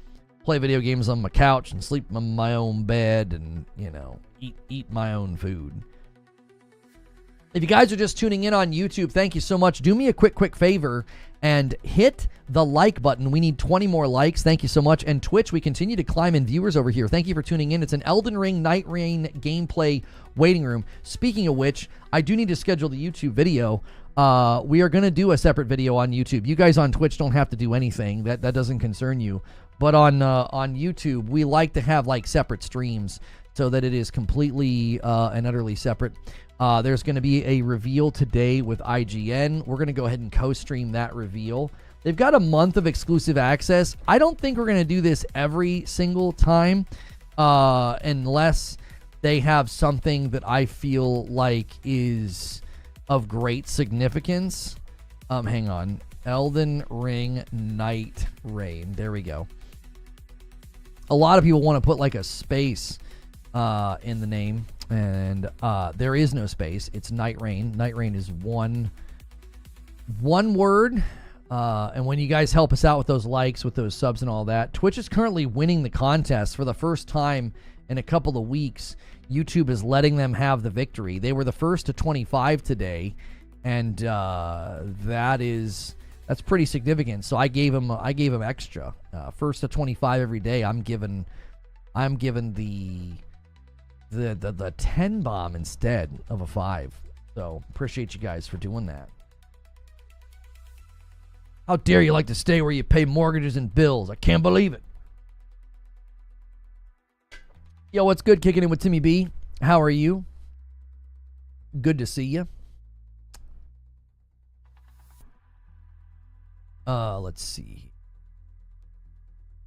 play video games on my couch and sleep on my own bed and, you know, eat my own food. If you guys are just tuning in on YouTube, thank you so much. Do me a quick favor and hit the like button. We need 20 more likes. Thank you so much. And Twitch, we continue to climb in viewers over here. Thank you for tuning in. It's an Elden Ring Night Reign gameplay waiting room. Speaking of which, I do need to schedule the YouTube video. We are going to do a separate video on YouTube. You guys on Twitch don't have to do anything. That doesn't concern you. But on YouTube, we like to have like separate streams so that it is completely and utterly separate. There's going to be a reveal today with IGN. We're going to go ahead and co-stream that reveal. They've got a month of exclusive access. I don't think we're going to do this every single time unless they have something that I feel like is of great significance. Hang on. Elden Ring Night Reign. There we go. A lot of people want to put like a space in the name, and there is no space. It's Night Reign. Night Reign is one word. And when you guys help us out with those likes, with those subs and all that, Twitch is currently winning the contest for the first time in a couple of weeks. YouTube is letting them have the victory. They were the first to 25 today, and that's pretty significant. So I gave them extra. First to 25 every day. I'm given the 10 bomb instead of a 5. So appreciate you guys for doing that. How dare you like to stay where you pay mortgages and bills? I can't believe it. Yo, what's good? Kicking in with Timmy B. How are you? Good to see you. Let's see.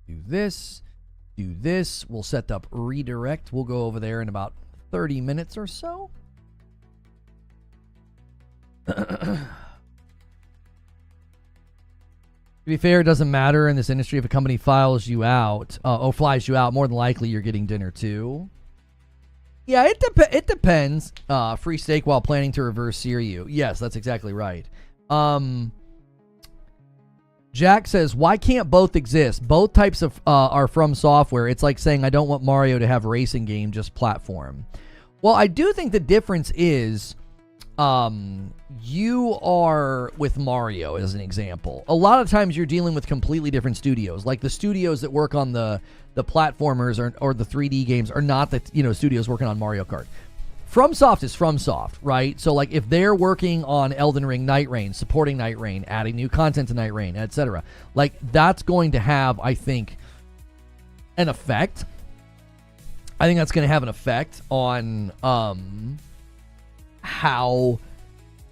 Do this. We'll set up redirect. We'll go over there in about 30 minutes or so. To be fair, it doesn't matter in this industry if a company flies you out, more than likely you're getting dinner too. Yeah, it depends. Free steak while planning to reverse sear you. Yes, that's exactly right. Jack says, why can't both exist? Both types of are from software. It's like saying I don't want Mario to have a racing game, just platform. Well, I do think the difference is you are with Mario as an example. A lot of times you're dealing with completely different studios. Like the studios that work on the platformers or the 3D games are not the studios working on Mario Kart. FromSoft is FromSoft, right? So like if they're working on Elden Ring Night Reign, supporting Night Reign, adding new content to Night Reign, etc., like that's going to have, I think, an effect. I think that's going to have an effect on how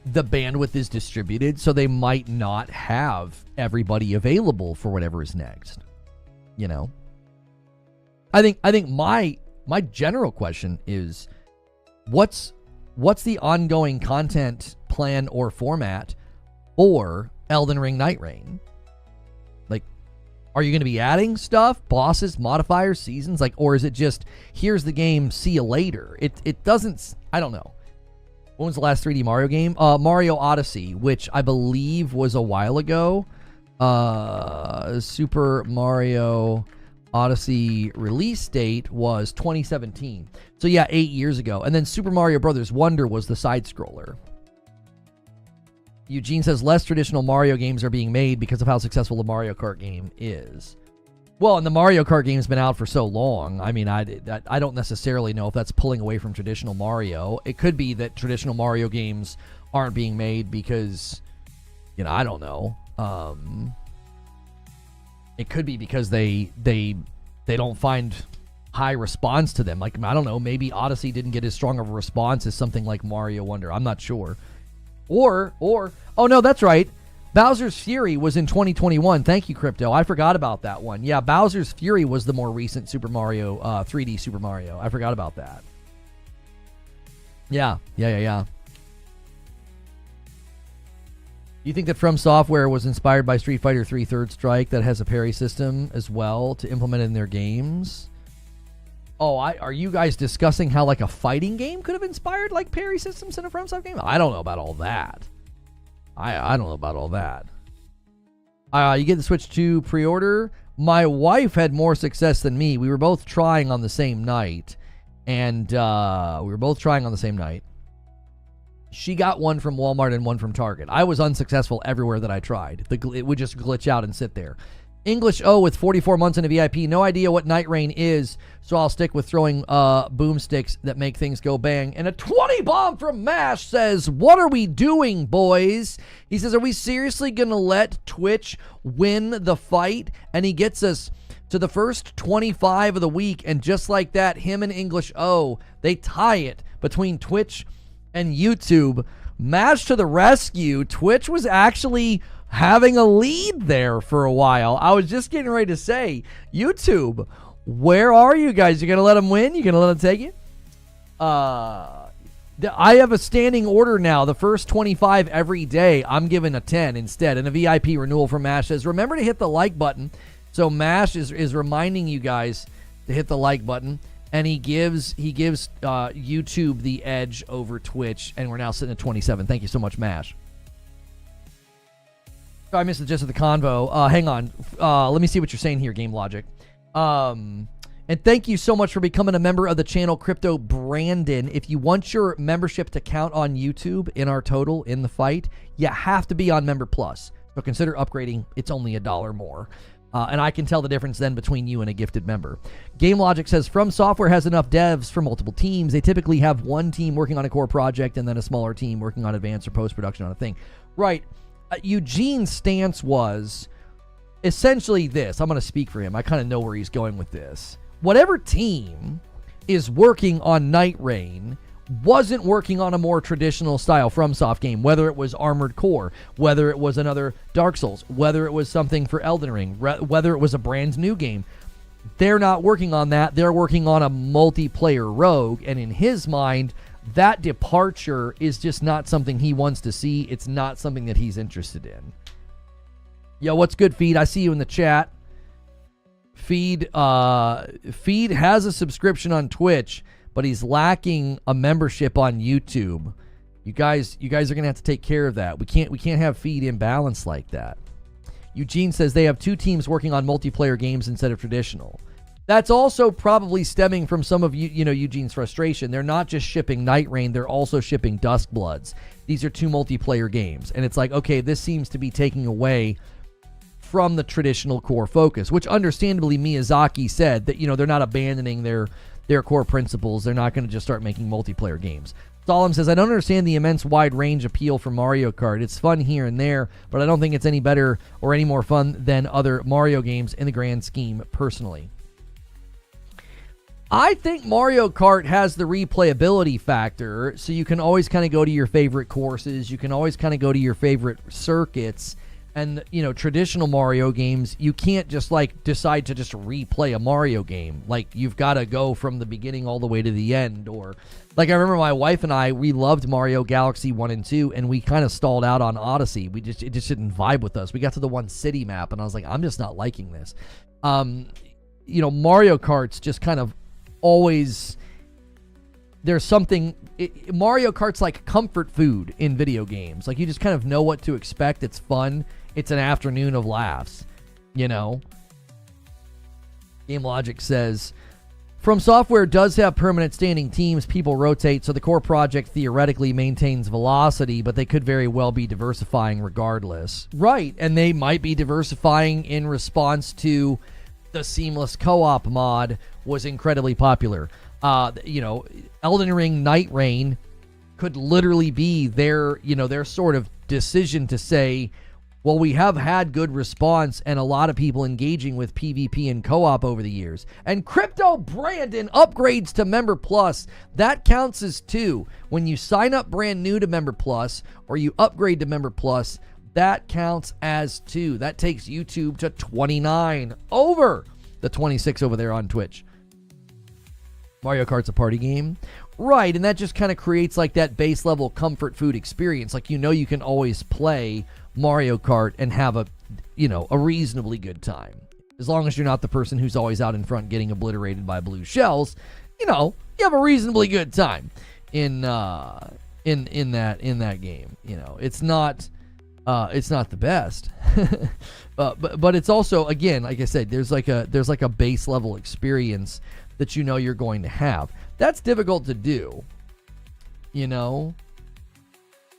the bandwidth is distributed, so they might not have everybody available for whatever is next. You know, I think my general question is, what's the ongoing content plan or format for Elden Ring Night Reign? Like, are you going to be adding stuff, bosses, modifiers, seasons, like, or is it just here's the game, see you later? It doesn't. I don't know. When was the last 3D Mario game? Mario Odyssey, which I believe was a while ago. Super Mario Odyssey release date was 2017. So yeah, 8 years ago. And then Super Mario Brothers Wonder was the side-scroller. Eugene says less traditional Mario games are being made because of how successful the Mario Kart game is. Well, and the Mario Kart game's been out for so long. I mean, I don't necessarily know if that's pulling away from traditional Mario. It could be that traditional Mario games aren't being made because, I don't know. It could be because they don't find high response to them. Like, I don't know, maybe Odyssey didn't get as strong of a response as something like Mario Wonder. I'm not sure. Or oh no, that's right. Bowser's Fury was in 2021. Thank you, Crypto. I forgot about that one. Yeah, Bowser's Fury was the more recent Super Mario, 3D Super Mario. I forgot about that. Yeah. You think that FromSoftware was inspired by Street Fighter 3 Third Strike that has a parry system as well to implement in their games? Oh, are you guys discussing how like a fighting game could have inspired like parry systems in a FromSoft game? I don't know about all that. I don't know about all that. You get the Switch 2 pre-order. My wife had more success than me. We were both trying on the same night. She got one from Walmart and one from Target. I was unsuccessful everywhere that I tried. It would just glitch out and sit there. English O with 44 months in a VIP. No idea what Night Reign is, so I'll stick with throwing boomsticks that make things go bang. And a 20 bomb from MASH says, what are we doing, boys? He says, are we seriously going to let Twitch win the fight? And he gets us to the first 25 of the week. And just like that, him and English O, they tie it between Twitch and YouTube. MASH to the rescue. Twitch was actually having a lead there for a while. I was just getting ready to say, YouTube, where are you guys? You gonna let them win? You gonna let them take it? I have a standing order now. The first 25 every day, I'm giving a 10 instead. And a VIP renewal from MASH says, remember to hit the like button. So MASH is reminding you guys to hit the like button. And he gives YouTube the edge over Twitch. And we're now sitting at 27. Thank you so much, MASH. I missed the gist of the convo. Hang on. Let me see what you're saying here, Game Logic. And thank you so much for becoming a member of the channel, Crypto Brandon. If you want your membership to count on YouTube in our total in the fight, you have to be on Member Plus. So consider upgrading. It's only $1 more. And I can tell the difference then between you and a gifted member. Game Logic says, FromSoftware has enough devs for multiple teams. They typically have one team working on a core project and then a smaller team working on advanced or post-production on a thing. Right. Eugene's stance was essentially this. I'm going to speak for him. I kind of know where he's going with this. Whatever team is working on Night Reign wasn't working on a more traditional style FromSoft game, whether it was Armored Core, whether it was another Dark Souls, whether it was something for Elden Ring, whether it was a brand new game. They're not working on that. They're working on a multiplayer rogue, and in his mind, that departure is just not something he wants to see. It's not something that he's interested in. Yo, what's good, Feed? I see you in the chat. Feed has a subscription on Twitch, but he's lacking a membership on YouTube. You guys are gonna have to take care of that. We can't have Feed imbalance like that. Eugene says they have two teams working on multiplayer games instead of traditional. That's also probably stemming from some of Eugene's frustration. They're not just shipping Night Reign, they're also shipping Duskbloods. These are two multiplayer games. And it's like, okay, this seems to be taking away from the traditional core focus, which understandably Miyazaki said that, they're not abandoning their core principles. They're not going to just start making multiplayer games. Solemn says, I don't understand the immense wide range appeal for Mario Kart. It's fun here and there, but I don't think it's any better or any more fun than other Mario games in the grand scheme personally. I think Mario Kart has the replayability factor, so you can always kind of go to your favorite courses. You can always kind of go to your favorite circuits. And, traditional Mario games, you can't just, decide to just replay a Mario game. You've got to go from the beginning all the way to the end. Or, I remember my wife and I, we loved Mario Galaxy 1 and 2, and we kind of stalled out on Odyssey. It just didn't vibe with us. We got to the one city map, and I was like, I'm just not liking this. Mario Kart's just kind of always, there's something, Mario Kart's like comfort food in video games. You just kind of know what to expect. It's fun. It's an afternoon of laughs, Game Logic says, FromSoftware does have permanent standing teams. People rotate, so the core project theoretically maintains velocity, but they could very well be diversifying regardless. Right, and they might be diversifying in response to the seamless co-op mod was incredibly popular. Elden Ring Night Reign could literally be their sort of decision to say, well, we have had good response and a lot of people engaging with PvP and co-op over the years. And Crypto Brandon upgrades to Member Plus. That counts as 2. When you sign up brand new to Member Plus or you upgrade to Member Plus, that counts as 2. That takes YouTube to 29 over the 26 over there on Twitch. Mario Kart's a party game. Right, and that just kind of creates that base level comfort food experience. You can always play Mario Kart and have a reasonably good time. As long as you're not the person who's always out in front getting obliterated by blue shells, you have a reasonably good time in that game. It's not the best, but it's also, again, like I said, there's like a base level experience that you're going to have. That's difficult to do.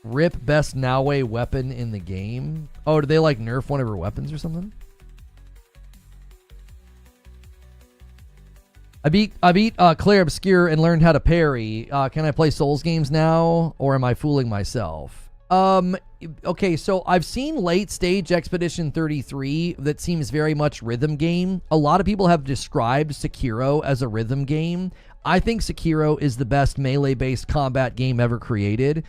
Rip best Naue weapon in the game. Oh, did they like nerf one of her weapons or something? I beat Claire Obscure and learned how to parry. Can I play Souls games now, or am I fooling myself? Okay, so I've seen late stage Expedition 33 that seems very much rhythm game. A lot of people have described Sekiro as a rhythm game. I think Sekiro is the best melee-based combat game ever created.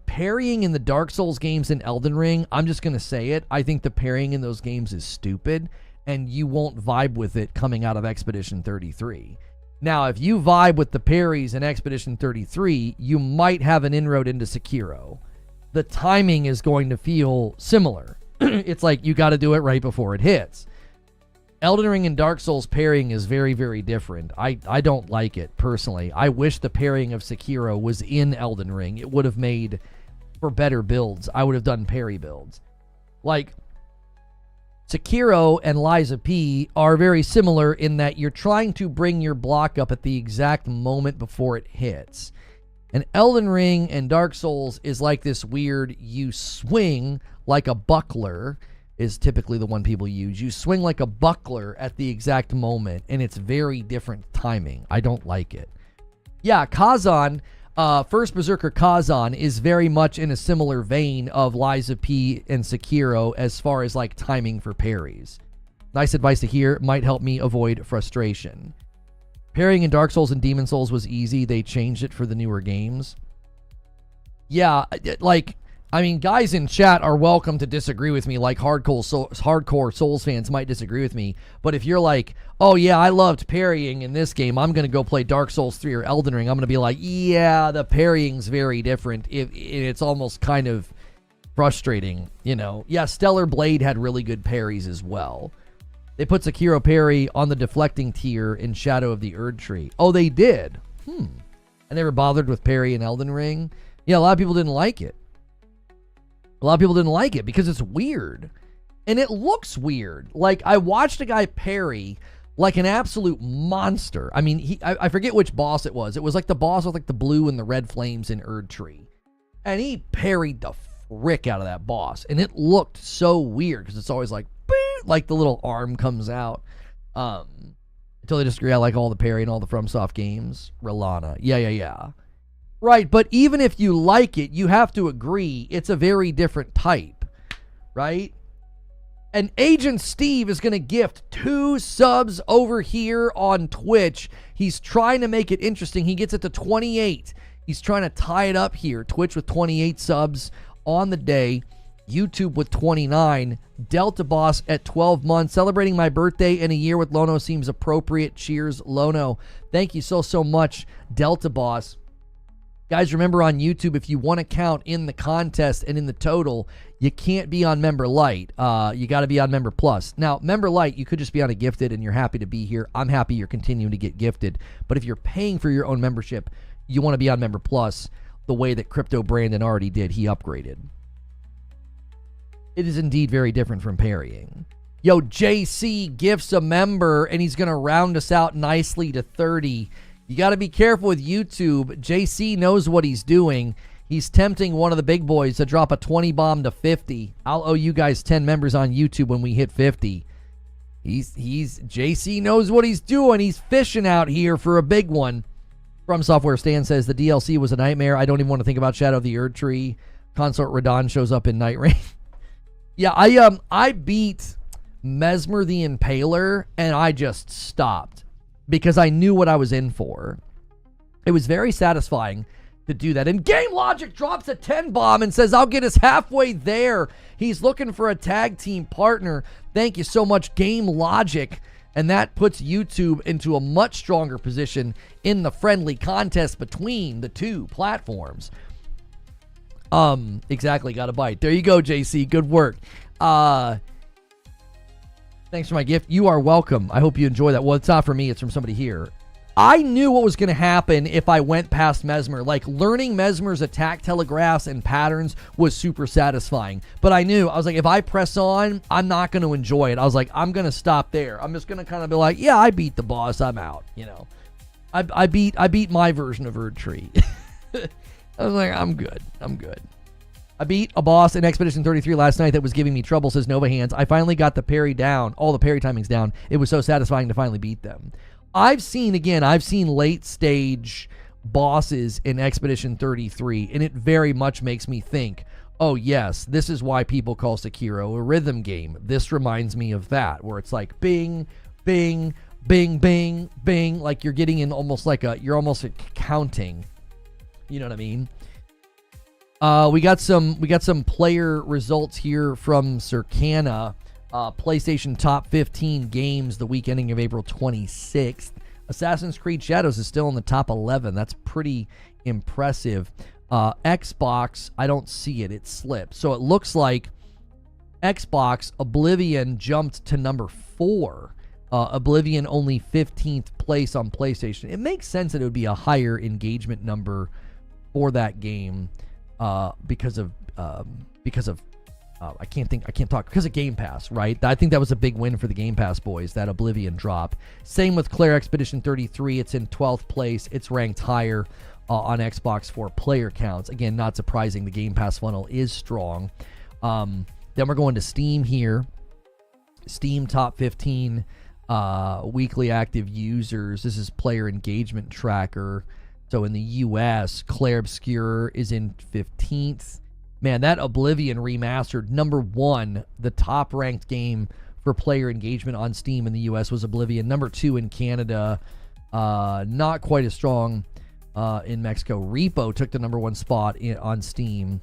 Parrying in the Dark Souls games in Elden Ring, I'm just going to say it, I think the parrying in those games is stupid, and you won't vibe with it coming out of Expedition 33. Now, if you vibe with the parries in Expedition 33, you might have an inroad into Sekiro. The timing is going to feel similar. It's like you got to do it right before it hits. Elden Ring and Dark Souls parrying is very, very different. I don't like it, personally. I wish the parrying of Sekiro was in Elden Ring. It would have made for better builds. I would have done parry builds. Like, Sekiro and Lies of P are very similar in that you're trying to bring your block up at the exact moment before it hits. And Elden Ring and Dark Souls is like this weird, you swing like a buckler, is typically the one people use. You swing like a buckler at the exact moment, and it's very different timing. I don't like it. Yeah, Kazan, First Berserker Kazan is very much in a similar vein of Lies of P and Sekiro as far as like timing for parries. Nice advice to hear. Might help me avoid frustration. Parrying in Dark Souls and Demon Souls was easy. They changed it for the newer games. Yeah, guys in chat are welcome to disagree with me, like hardcore Souls fans might disagree with me, but if you're like, oh yeah, I loved parrying in this game, I'm going to go play Dark Souls 3 or Elden Ring, I'm going to be like, yeah, the parrying's very different. It's almost kind of frustrating, Yeah, Stellar Blade had really good parries as well. They put Sekiro parry on the deflecting tier in Shadow of the Erd Tree. Oh, they did? I never bothered with parry in Elden Ring. Yeah, a lot of people didn't like it. A lot of people didn't like it because it's weird. And it looks weird. Like, I watched a guy parry like an absolute monster. I mean, I forget which boss it was. It was like the boss with like the blue and the red flames in Erd Tree. And he parried the frick out of that boss. And it looked so weird because it's always like, like the little arm comes out. I totally disagree. I like all the parry and all the FromSoft games. Relana. Yeah. Right, but even if you like it, you have to agree it's a very different type, right? And Agent Steve is going to gift 2 subs over here on Twitch. He's trying to make it interesting. He gets it to 28. He's trying to tie it up here. Twitch with 28 subs on the day. YouTube with 29. Delta Boss at 12 months. Celebrating my birthday in a year with Lono seems appropriate. Cheers, Lono. Thank you so much, Delta Boss. Guys, remember on YouTube, if you want to count in the contest and in the total, you can't be on Member Lite. You got to be on Member Plus. Now, Member Lite, you could just be on a gifted and you're happy to be here. I'm happy you're continuing to get gifted. But if you're paying for your own membership, you want to be on Member Plus the way that Crypto Brandon already did. He upgraded. It is indeed very different from parrying. Yo, JC gifts a member, and he's going to round us out nicely to 30. You got to be careful with YouTube. JC knows what he's doing. He's tempting one of the big boys to drop a 20 bomb to 50. I'll owe you guys 10 members on YouTube when we hit 50. JC knows what he's doing. He's fishing out here for a big one. FromSoftware Stan says the DLC was a nightmare. I don't even want to think about Shadow of the Erd Tree. Consort Radon shows up in Night Reign. Yeah, I beat Mesmer the Impaler, and I just stopped because I knew what I was in for. It was very satisfying to do that. And Game Logic drops a 10 bomb and says, I'll get us halfway there. He's looking for a tag team partner. Thank you so much, Game Logic. And that puts YouTube into a much stronger position in the friendly contest between the two platforms. Exactly, got a bite. There you go, JC. Good work. Thanks for my gift. You are welcome. I hope you enjoy that. Well, it's not for me. It's from somebody here. I knew what was going to happen if I went past Mesmer. Like, learning Mesmer's attack telegraphs and patterns was super satisfying. But I knew, I was like, if I press on, I'm not going to enjoy it. I was like, I'm going to stop there. I'm just going to kind of be like, yeah, I beat the boss. I'm out. You know, I beat my version of Erdtree. I was like, I'm good. I beat a boss in Expedition 33 last night that was giving me trouble, says Nova Hands. I finally got the parry down, all the parry timings down. It was so satisfying to finally beat them. I've seen late stage bosses in Expedition 33, and it very much makes me think, oh yes, this is why people call Sekiro a rhythm game. This reminds me of that, where it's like bing, bing, bing, bing, bing, like you're getting in almost like you're almost counting. You know what I mean? We got some player results here from Circana. PlayStation Top 15 games the week ending of April 26th. Assassin's Creed Shadows is still in the top 11. That's pretty impressive. Xbox, I don't see it. It slipped. So it looks like Xbox Oblivion jumped to number 4. Oblivion only 15th place on PlayStation. It makes sense that it would be a higher engagement number for that game because of because of Game Pass, right? I think that was a big win for the Game Pass boys, that Oblivion drop. Same with Claire Expedition 33. It's in 12th place. It's ranked higher on Xbox for player counts. Again, not surprising. The Game Pass funnel is strong. Then we're going to Steam here. Steam Top 15 weekly active users. This is player engagement tracker. So in the US, Claire Obscure is in 15th. Man, that Oblivion remastered, number 1, the top-ranked game for player engagement on Steam in the U.S. was Oblivion. Number 2 in Canada, not quite as strong in Mexico. Repo took the number 1 spot on Steam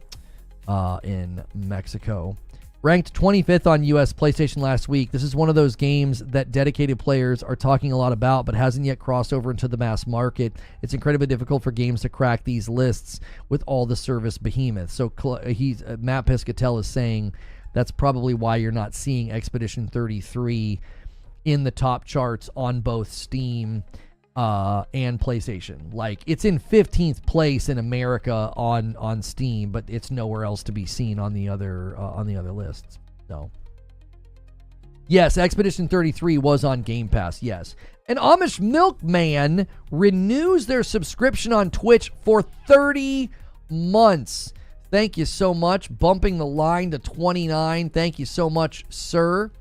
in Mexico. Ranked 25th on U.S. PlayStation last week. This is one of those games that dedicated players are talking a lot about, but hasn't yet crossed over into the mass market. It's incredibly difficult for games to crack these lists with all the service behemoths. So Matt Piscatell is saying that's probably why you're not seeing Expedition 33 in the top charts on both Steam and PlayStation. Like, it's in 15th place in America on Steam, but it's nowhere else to be seen on the other lists. So, yes, Expedition 33 was on Game Pass. Yes, and Amish Milkman renews their subscription on Twitch for 30 months. Thank you so much, bumping the line to 29. Thank you so much, sir.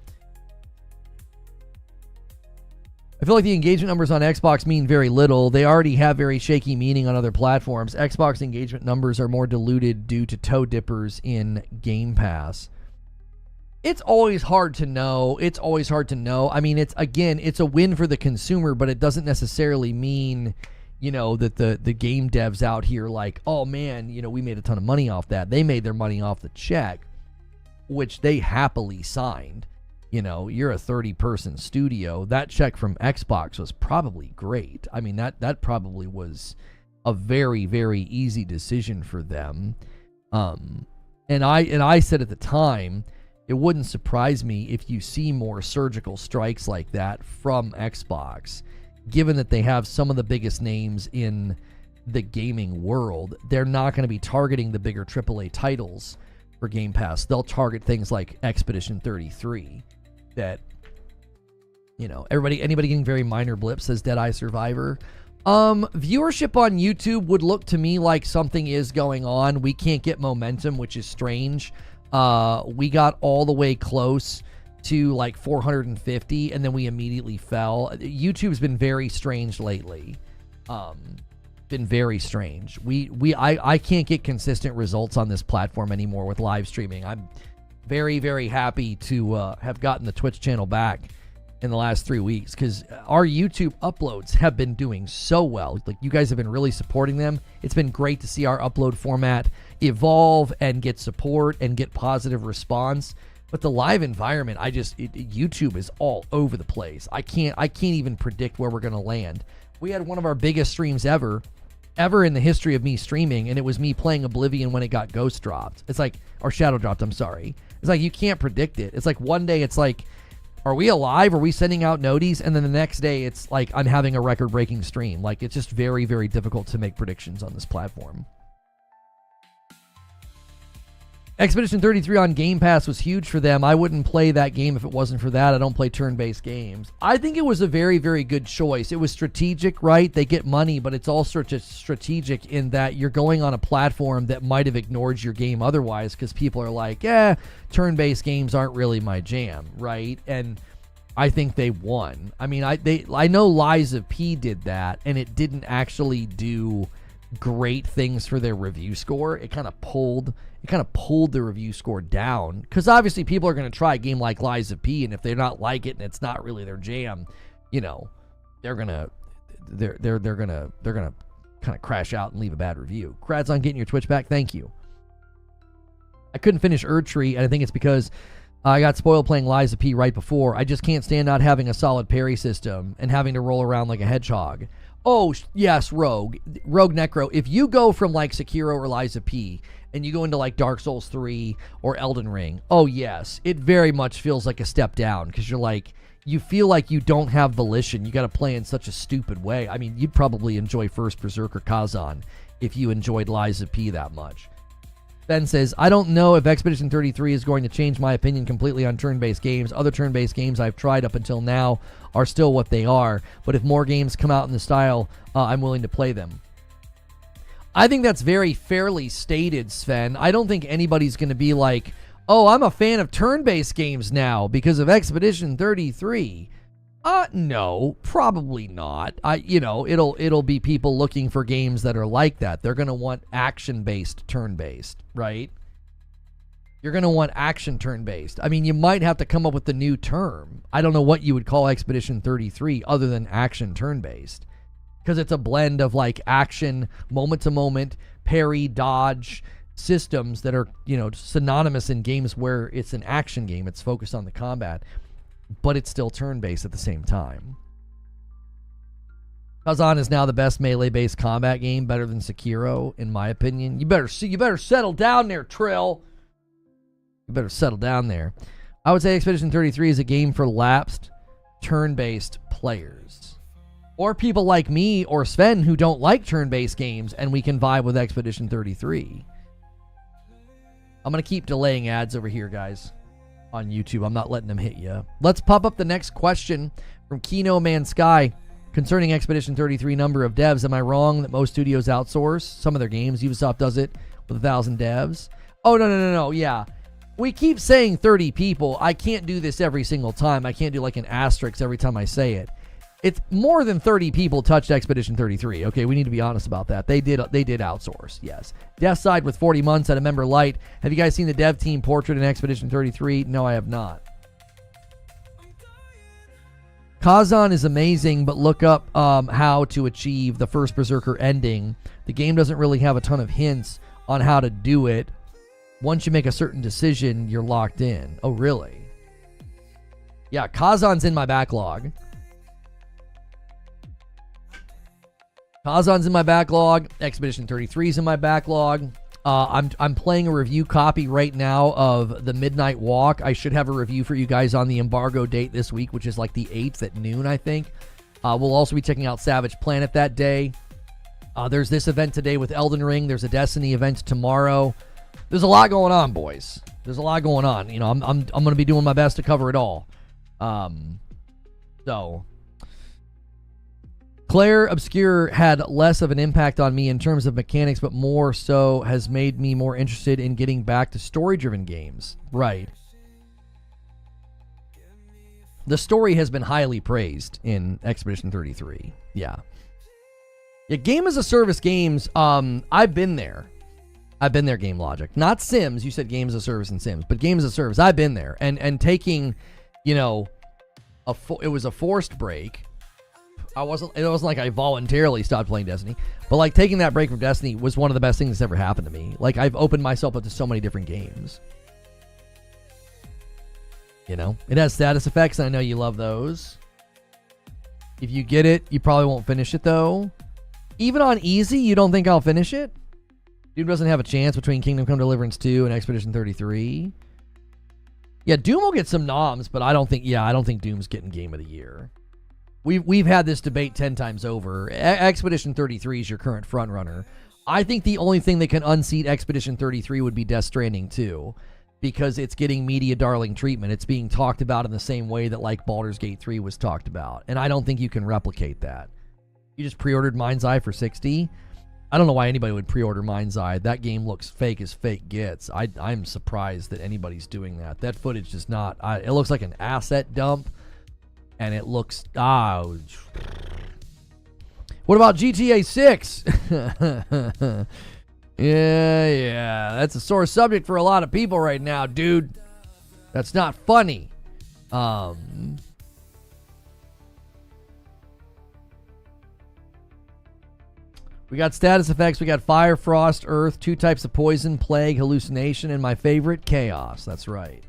I feel like the engagement numbers on Xbox mean very little. They already have very shaky meaning on other platforms. Xbox engagement numbers are more diluted due to toe dippers in Game Pass. It's always hard to know. I mean, it's a win for the consumer, but it doesn't necessarily mean, that the game devs out here like, oh man, we made a ton of money off that. They made their money off the check, which they happily signed. You're a 30-person studio. That check from Xbox was probably great. I mean, that probably was a very, very easy decision for them. And I said at the time, it wouldn't surprise me if you see more surgical strikes like that from Xbox, given that they have some of the biggest names in the gaming world. They're not going to be targeting the bigger AAA titles for Game Pass. They'll target things like Expedition 33. That, anybody getting very minor blips, says Deadeye Survivor. Viewership on YouTube would look to me like something is going on. We can't get momentum, which is strange. We got all the way close to like 450, and then we immediately fell. YouTube's been very strange lately. Been very strange. I can't get consistent results on this platform anymore with live streaming. I'm very, very happy to have gotten the Twitch channel back in the last 3 weeks, because our YouTube uploads have been doing so well. Like, you guys have been really supporting them. It's been great to see our upload format evolve and get support and get positive response. But the live environment, YouTube is all over the place. I can't even predict where we're going to land. We had one of our biggest streams ever ever in the history of me streaming, and it was me playing Oblivion when it got ghost dropped. It's like, or shadow dropped, I'm sorry. It's like, you can't predict it. It's like one day it's like, are we alive? Are we sending out noties? And then the next day it's like, I'm having a record-breaking stream. Like, it's just very, very difficult to make predictions on this platform. Expedition 33 on Game Pass was huge for them. I wouldn't play that game if it wasn't for that. I don't play turn-based games. I think it was a very, very good choice. It was strategic, right? They get money, but it's also just strategic in that you're going on a platform that might have ignored your game otherwise because people are like, yeah, turn-based games aren't really my jam, right? And I think they won. I mean, I know Lies of P did that, and it didn't actually do great things for their review score. It kind of pulled the review score down because obviously people are going to try a game like Lies of P, and if they're not like it and it's not really their jam, you know, they're gonna kind of crash out and leave a bad review. Congrats on getting your Twitch back. Thank you. I couldn't finish Erdtree, and I think it's because I got spoiled playing Lies of P right before. I just can't stand not having a solid parry system and having to roll around like a hedgehog. Oh, yes, Rogue Necro. If you go from like Sekiro or Lies of P and you go into like Dark Souls 3 or Elden Ring, oh yes, it very much feels like a step down because you're like, you feel like you don't have volition. You got to play in such a stupid way. I mean, you'd probably enjoy First Berserker Kazan if you enjoyed Lies of P that much. Ben says, I don't know if Expedition 33 is going to change my opinion completely on turn-based games. Other turn-based games I've tried up until now are still what they are, but if more games come out in the style, I'm willing to play them. I think that's very fairly stated, Sven. I don't think anybody's going to be like, oh, I'm a fan of turn-based games now because of Expedition 33. No, probably not. It'll be people looking for games that are like that. They're going to want action-based, turn-based, right? You're going to want action turn-based. I mean, you might have to come up with the new term. I don't know what you would call Expedition 33 other than action turn-based. Because it's a blend of like action, moment-to-moment, parry, dodge systems that are, synonymous in games where it's an action game. It's focused on the combat. But it's still turn-based at the same time. Kazan is now the best melee-based combat game, better than Sekiro, in my opinion. You better settle down there, Trill. You better settle down there. I would say Expedition 33 is a game for lapsed, turn-based players. Or people like me or Sven who don't like turn-based games, and we can vibe with Expedition 33. I'm going to keep delaying ads over here, guys. On YouTube. I'm not letting them hit you. Let's pop up the next question from Kino Man Sky concerning Expedition 33 number of devs. Am I wrong that most studios outsource some of their games? Ubisoft does it with 1,000 devs. Oh, no. Yeah. We keep saying 30 people. I can't do this every single time. I can't do like an asterisk every time I say it. It's more than 30 people touched Expedition 33. Okay, we need to be honest about that. They did outsource, yes. Dev Side with 40 months at a member light. Have you guys seen the dev team portrait in Expedition 33? No, I have not. Kazan is amazing, but look up how to achieve the first Berserker ending. The game doesn't really have a ton of hints on how to do it. Once you make a certain decision, you're locked in. Oh, really? Yeah, Kazan's in my backlog. Kazan's in my backlog. Expedition 33 is in my backlog. I'm playing a review copy right now of The Midnight Walk. I should have a review for you guys on the embargo date this week, which is like the 8th at noon, I think. We'll also be checking out Savage Planet that day. There's this event today with Elden Ring. There's a Destiny event tomorrow. There's a lot going on, boys. There's a lot going on. I'm going to be doing my best to cover it all. Claire Obscure had less of an impact on me in terms of mechanics, but more so has made me more interested in getting back to story-driven games. Right. The story has been highly praised in Expedition 33. Yeah. Game as a service games, I've been there. Game Logic. Not Sims. You said games as a service and Sims, but games as a service. I've been there. And taking, it was a forced break. It wasn't like I voluntarily stopped playing Destiny, but like taking that break from Destiny was one of the best things that's ever happened to me. Like I've opened myself up to so many different games. It has status effects, and I know you love those. If you get it, you probably won't finish it though. Even on easy, you don't think I'll finish it? Doom doesn't have a chance between Kingdom Come Deliverance 2 and Expedition 33. Yeah, Doom will get some noms, but I don't think Doom's getting Game of the Year. We've had this debate 10 times over. Expedition 33 is your current frontrunner. I think the only thing that can unseat Expedition 33 would be Death Stranding 2, because it's getting media darling treatment. It's being talked about in the same way that like Baldur's Gate 3 was talked about, and I don't think you can replicate that. You just pre-ordered Mind's Eye for $60. I don't know why anybody would pre-order Mind's Eye. That game looks fake as fake gets. I'm surprised that anybody's doing that. That footage is not... it looks like an asset dump, and it looks... What about GTA 6? Yeah. That's a sore subject for a lot of people right now, dude. That's not funny. We got status effects. We got fire, frost, earth, 2 types of poison, plague, hallucination, and my favorite, chaos. That's right.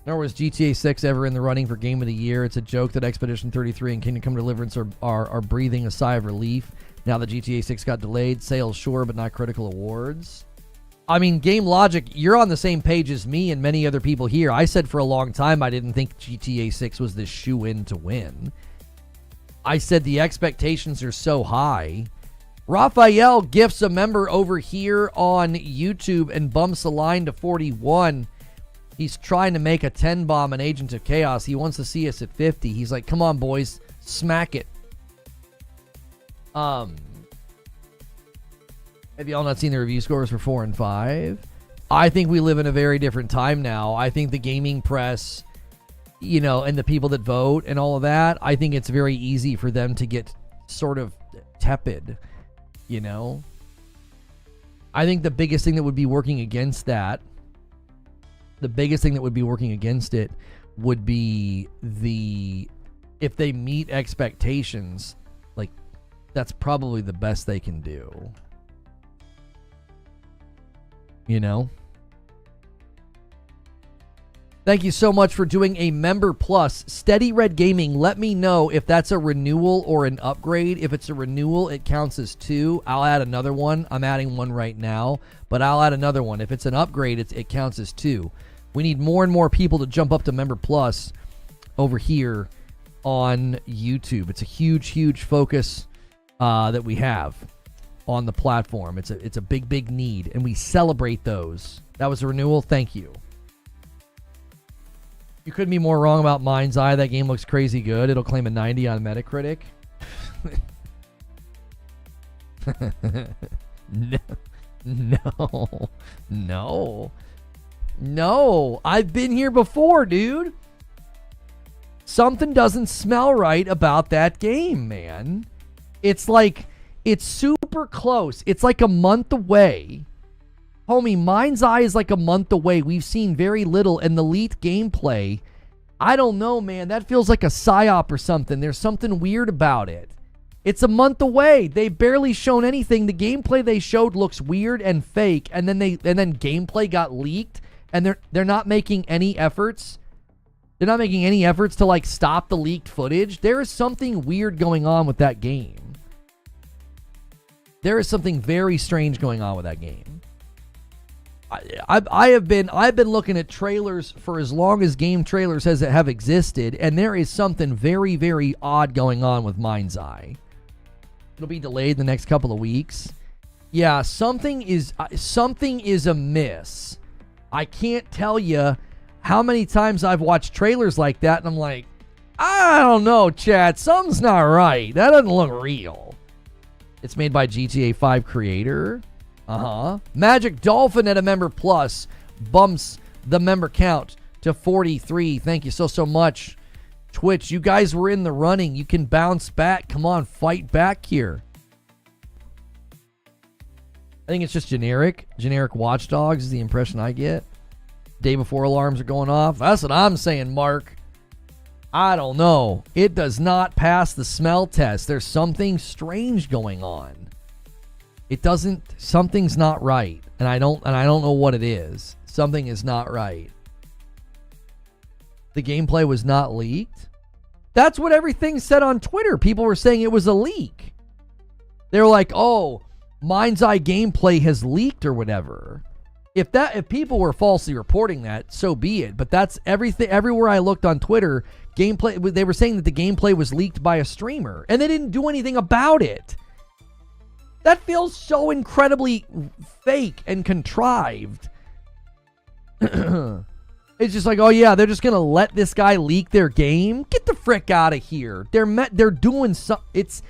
Nor was GTA 6 ever in the running for Game of the Year. It's a joke that Expedition 33 and Kingdom Come Deliverance are breathing a sigh of relief now that GTA 6 got delayed. Sales, sure, but not critical awards. I mean, Game Logic, you're on the same page as me and many other people here. I said for a long time I didn't think GTA 6 was the shoe-in to win. I said the expectations are so high. Raphael gifts a member over here on YouTube and bumps the line to 41. He's trying to make a 10 bomb an Agent of Chaos. He wants to see us at 50. He's like, come on, boys, smack it. Have y'all not seen the review scores for 4 and 5? I think we live in a very different time now. I think the gaming press, and the people that vote and all of that, I think it's very easy for them to get sort of tepid. I think the biggest thing that would be working against that, would be if they meet expectations, like, that's probably the best they can do. Thank you so much for doing a member plus. Steady Red Gaming, let me know if that's a renewal or an upgrade. If it's a renewal, it counts as 2. I'll add another one. I'm adding one right now, but I'll add another one. If it's an upgrade, it counts as 2. We need more and more people to jump up to member plus over here on YouTube. It's a huge, huge focus that we have on the platform. It's a big, big need, and we celebrate those. That was a renewal. Thank you. You couldn't be more wrong about Mind's Eye. That game looks crazy good. It'll claim a 90 on Metacritic. No. I've been here before, dude. Something doesn't smell right about that game, man. It's like, it's super close. It's like a month away. Homie, Mind's Eye is like a month away. We've seen very little, and the leaked gameplay, I don't know, man. That feels like a psyop or something. There's something weird about it. It's a month away. They've barely shown anything. The gameplay they showed looks weird and fake, and then gameplay got leaked, and they're not making any efforts. They're not making any efforts to like stop the leaked footage. There is something weird going on with that game. There is something very strange going on with that game. I've been looking at trailers for as long as game trailers have existed, and there is something very, very odd going on with Mind's Eye. It'll be delayed the next couple of weeks. Yeah, something is amiss. I can't tell you how many times I've watched trailers like that, and I'm like, I don't know, chat. Something's not right. That doesn't look real. It's made by GTA 5 creator. Magic Dolphin at a member plus bumps the member count to 43. Thank you so much. Twitch, you guys were in the running. You can bounce back. Come on, fight back here. I think it's just generic. Generic Watch Dogs is the impression I get. Day before alarms are going off. That's what I'm saying, Mark. I don't know. It does not pass the smell test. There's something strange going on. It doesn't, something's not right. And I don't know what it is. Something is not right. The gameplay was not leaked. That's what everything said on Twitter. People were saying it was a leak. They're like, oh, Mind's Eye gameplay has leaked or whatever. If people were falsely reporting that, so be it. But that's everything. Everywhere I looked on Twitter, gameplay, they were saying that the gameplay was leaked by a streamer, and they didn't do anything about it. That feels so incredibly fake and contrived. It's just like, oh yeah, they're just gonna let this guy leak their game. Get the frick out of here. They're doing some. It's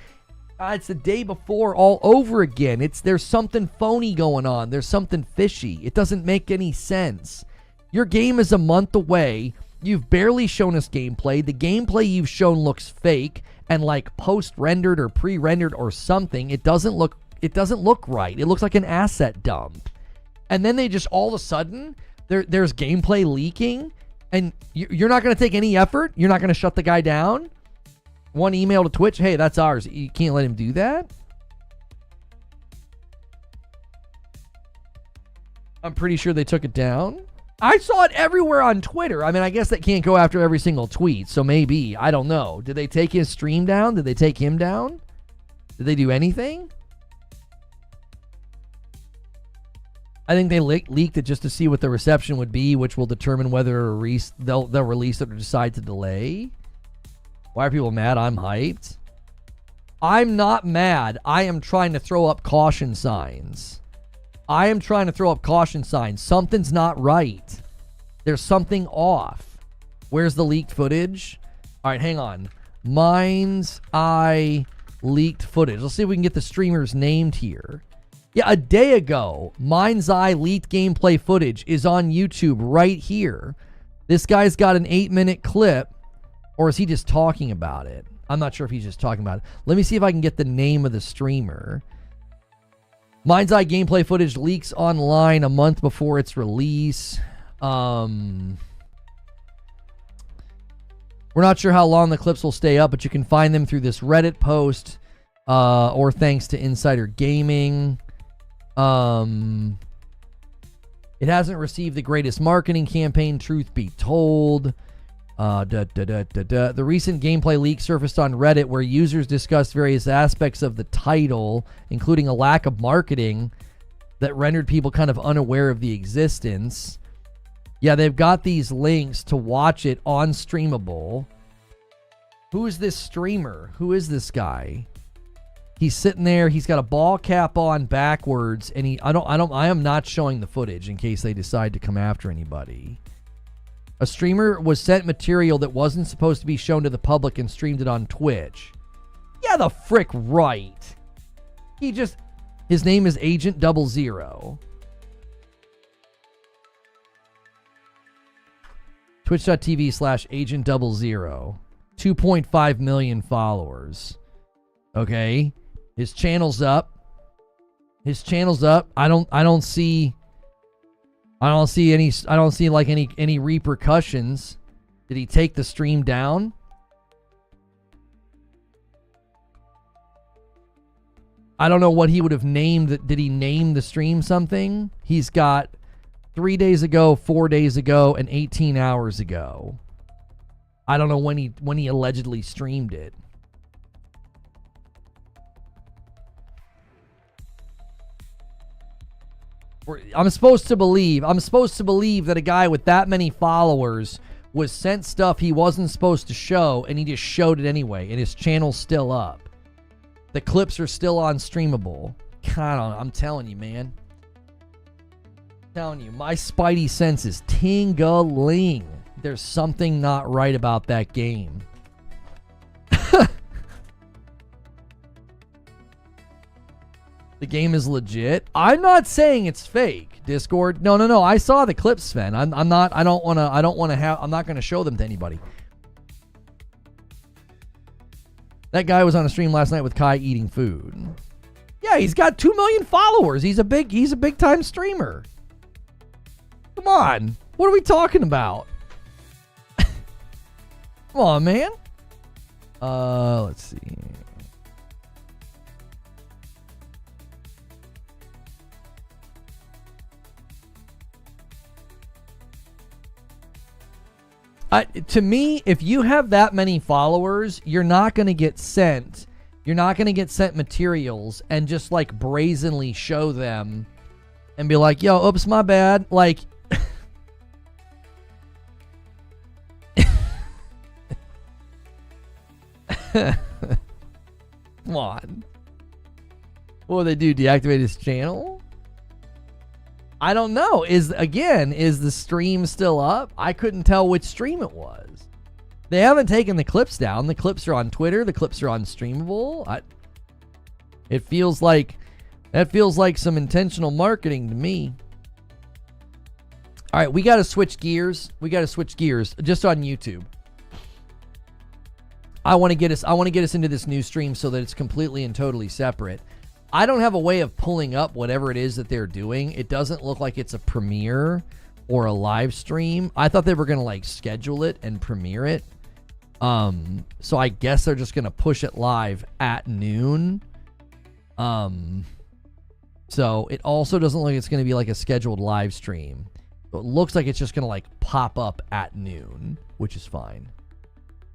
the day before all over again. There's something phony going on. There's something fishy. It doesn't make any sense. Your game is a month away. You've barely shown us gameplay. The gameplay you've shown looks fake and like post-rendered or pre-rendered or something. It doesn't look right. It looks like an asset dump. And then they just all of a sudden there's gameplay leaking, and you're not going to take any effort. You're not going to shut the guy down. One email to Twitch, hey, that's ours. You can't let him do that? I'm pretty sure they took it down. I saw it everywhere on Twitter. I mean, I guess they can't go after every single tweet, so maybe. I don't know. Did they take his stream down? Did they take him down? Did they do anything? I think they leaked it just to see what the reception would be, which will determine whether they'll release it or decide to delay. Why are people mad? I'm hyped. I'm not mad. I am trying to throw up caution signs. Something's not right. There's something off. Where's the leaked footage? All right, hang on. Mind's Eye leaked footage. Let's see if we can get the streamers named here. Yeah, a day ago, Mind's Eye leaked gameplay footage is on YouTube right here. This guy's got an 8-minute clip. Or is he just talking about it? I'm not sure if he's just talking about it. Let me see if I can get the name of the streamer. Mind's Eye gameplay footage leaks online a month before its release. We're not sure how long the clips will stay up, but you can find them through this Reddit post or thanks to Insider Gaming. It hasn't received the greatest marketing campaign, truth be told. The recent gameplay leak surfaced on Reddit where users discussed various aspects of the title, including a lack of marketing that rendered people kind of unaware of the existence. Yeah, they've got these links to watch it on Streamable. Who is this streamer? Who is this guy? He's sitting there. He's got a ball cap on backwards, and I am not showing the footage in case they decide to come after anybody. A streamer was sent material that wasn't supposed to be shown to the public and streamed it on Twitch. Yeah, the frick right. His name is Agent 00. Twitch.tv/Agent 00. 2.5 million followers. Okay. His channel's up. I don't see any repercussions. Did he take the stream down? I don't know what he would have named. Did he name the stream something? He's got 3 days ago, 4 days ago, and 18 hours ago. I don't know when he allegedly streamed it. I'm supposed to believe that a guy with that many followers was sent stuff he wasn't supposed to show, and he just showed it anyway, and his channel's still up. The clips are still on Streamable. God, I'm telling you, man. I'm telling you, my spidey sense is tingling. There's something not right about that game. The game is legit. I'm not saying it's fake, Discord. No. I saw the clips, Sven. I'm not going to show them to anybody. That guy was on a stream last night with Kai eating food. Yeah, he's got 2 million followers. He's a big time streamer. Come on. What are we talking about? Come on, man. Let's see. To me, if you have that many followers, you're not going to get sent You're not going to get sent materials and just like brazenly show them and be like, yo, oops, my bad. Like, come on. What will they do? Deactivate his channel? I don't know. Is the stream still up? I couldn't tell which stream it was. They haven't taken the clips down. The clips are on Twitter. The clips are on Streamable. It feels like some intentional marketing to me. All right, we got to switch gears. Just on YouTube. I want to get us into this new stream so that it's completely and totally separate. I don't have a way of pulling up whatever it is that they're doing. It doesn't look like it's a premiere or a live stream. I thought they were going to like schedule it and premiere it. So I guess they're just going to push it live at noon. So it also doesn't look like it's going to be like a scheduled live stream. So it looks like it's just going to like pop up at noon, which is fine.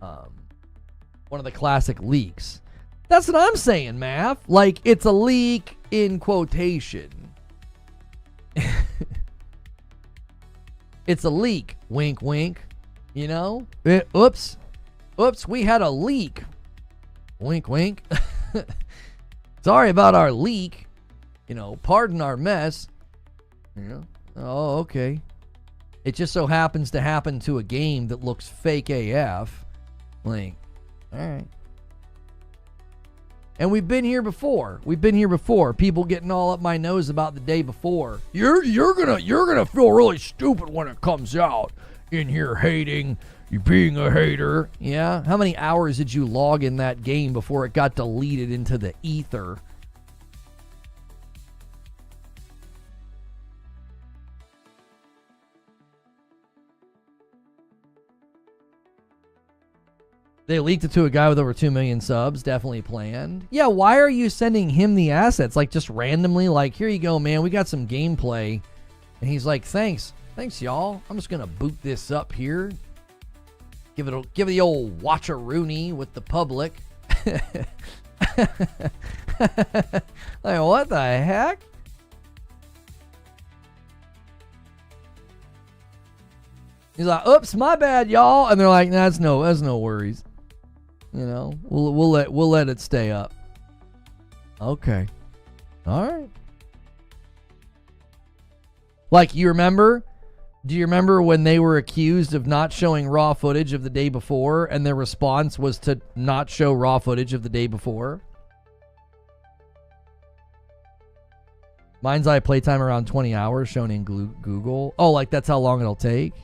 One of the classic leaks. That's what I'm saying, Math. Like, it's a leak in quotation. It's a leak. Wink, wink. You know? Oops, we had a leak. Wink, wink. Sorry about our leak. You know, pardon our mess. You know? Oh, okay. It just so happens to happen to a game that looks fake AF. Like, all right. And we've been here before. People getting all up my nose about the day before. You're gonna feel really stupid when it comes out. In here hating, you being a hater. Yeah. How many hours did you log in that game before it got deleted into the ether? They leaked it to a guy with over 2 million subs. Definitely planned. Yeah, why are you sending him the assets? Like, just randomly, like, here you go, man. We got some gameplay. And he's like, thanks. Thanks, y'all. I'm just going to boot this up here. Give it the old watch-a-rooney with the public. Like, what the heck? He's like, oops, my bad, y'all. And they're like, nah, that's no worries. You know, we'll let it stay up. Okay. All right. Like, do you remember when they were accused of not showing raw footage of the day before and their response was to not show raw footage of the day before? Mind's Eye playtime around 20 hours shown in Google. Oh, like that's how long it'll take?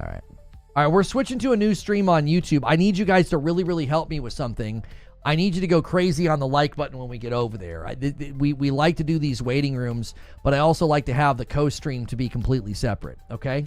All right. All right, we're switching to a new stream on YouTube. I need you guys to really, really help me with something. I need you to go crazy on the like button when we get over there. We like to do these waiting rooms, but I also like to have the co-stream to be completely separate, okay?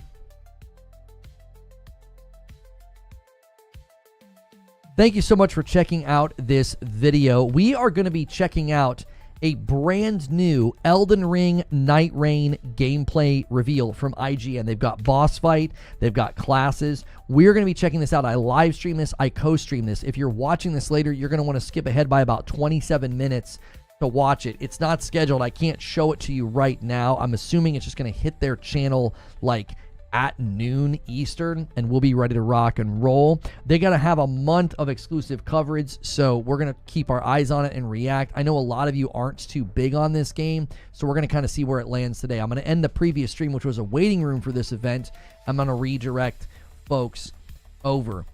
Thank you so much for checking out this video. We are going to be checking out a brand new Elden Ring Night Reign gameplay reveal from IGN. They've got boss fight, they've got classes. We're going to be checking this out. I live stream this, I co-stream this. If you're watching this later, you're going to want to skip ahead by about 27 minutes to watch it. It's not scheduled. I can't show it to you right now. I'm assuming it's just going to hit their channel like at noon Eastern, and we'll be ready to rock and roll. They got to have a month of exclusive coverage, so we're going to keep our eyes on it and react. I know a lot of you aren't too big on this game, so we're going to kind of see where it lands today. I'm going to end the previous stream, which was a waiting room for this event. I'm going to redirect folks over.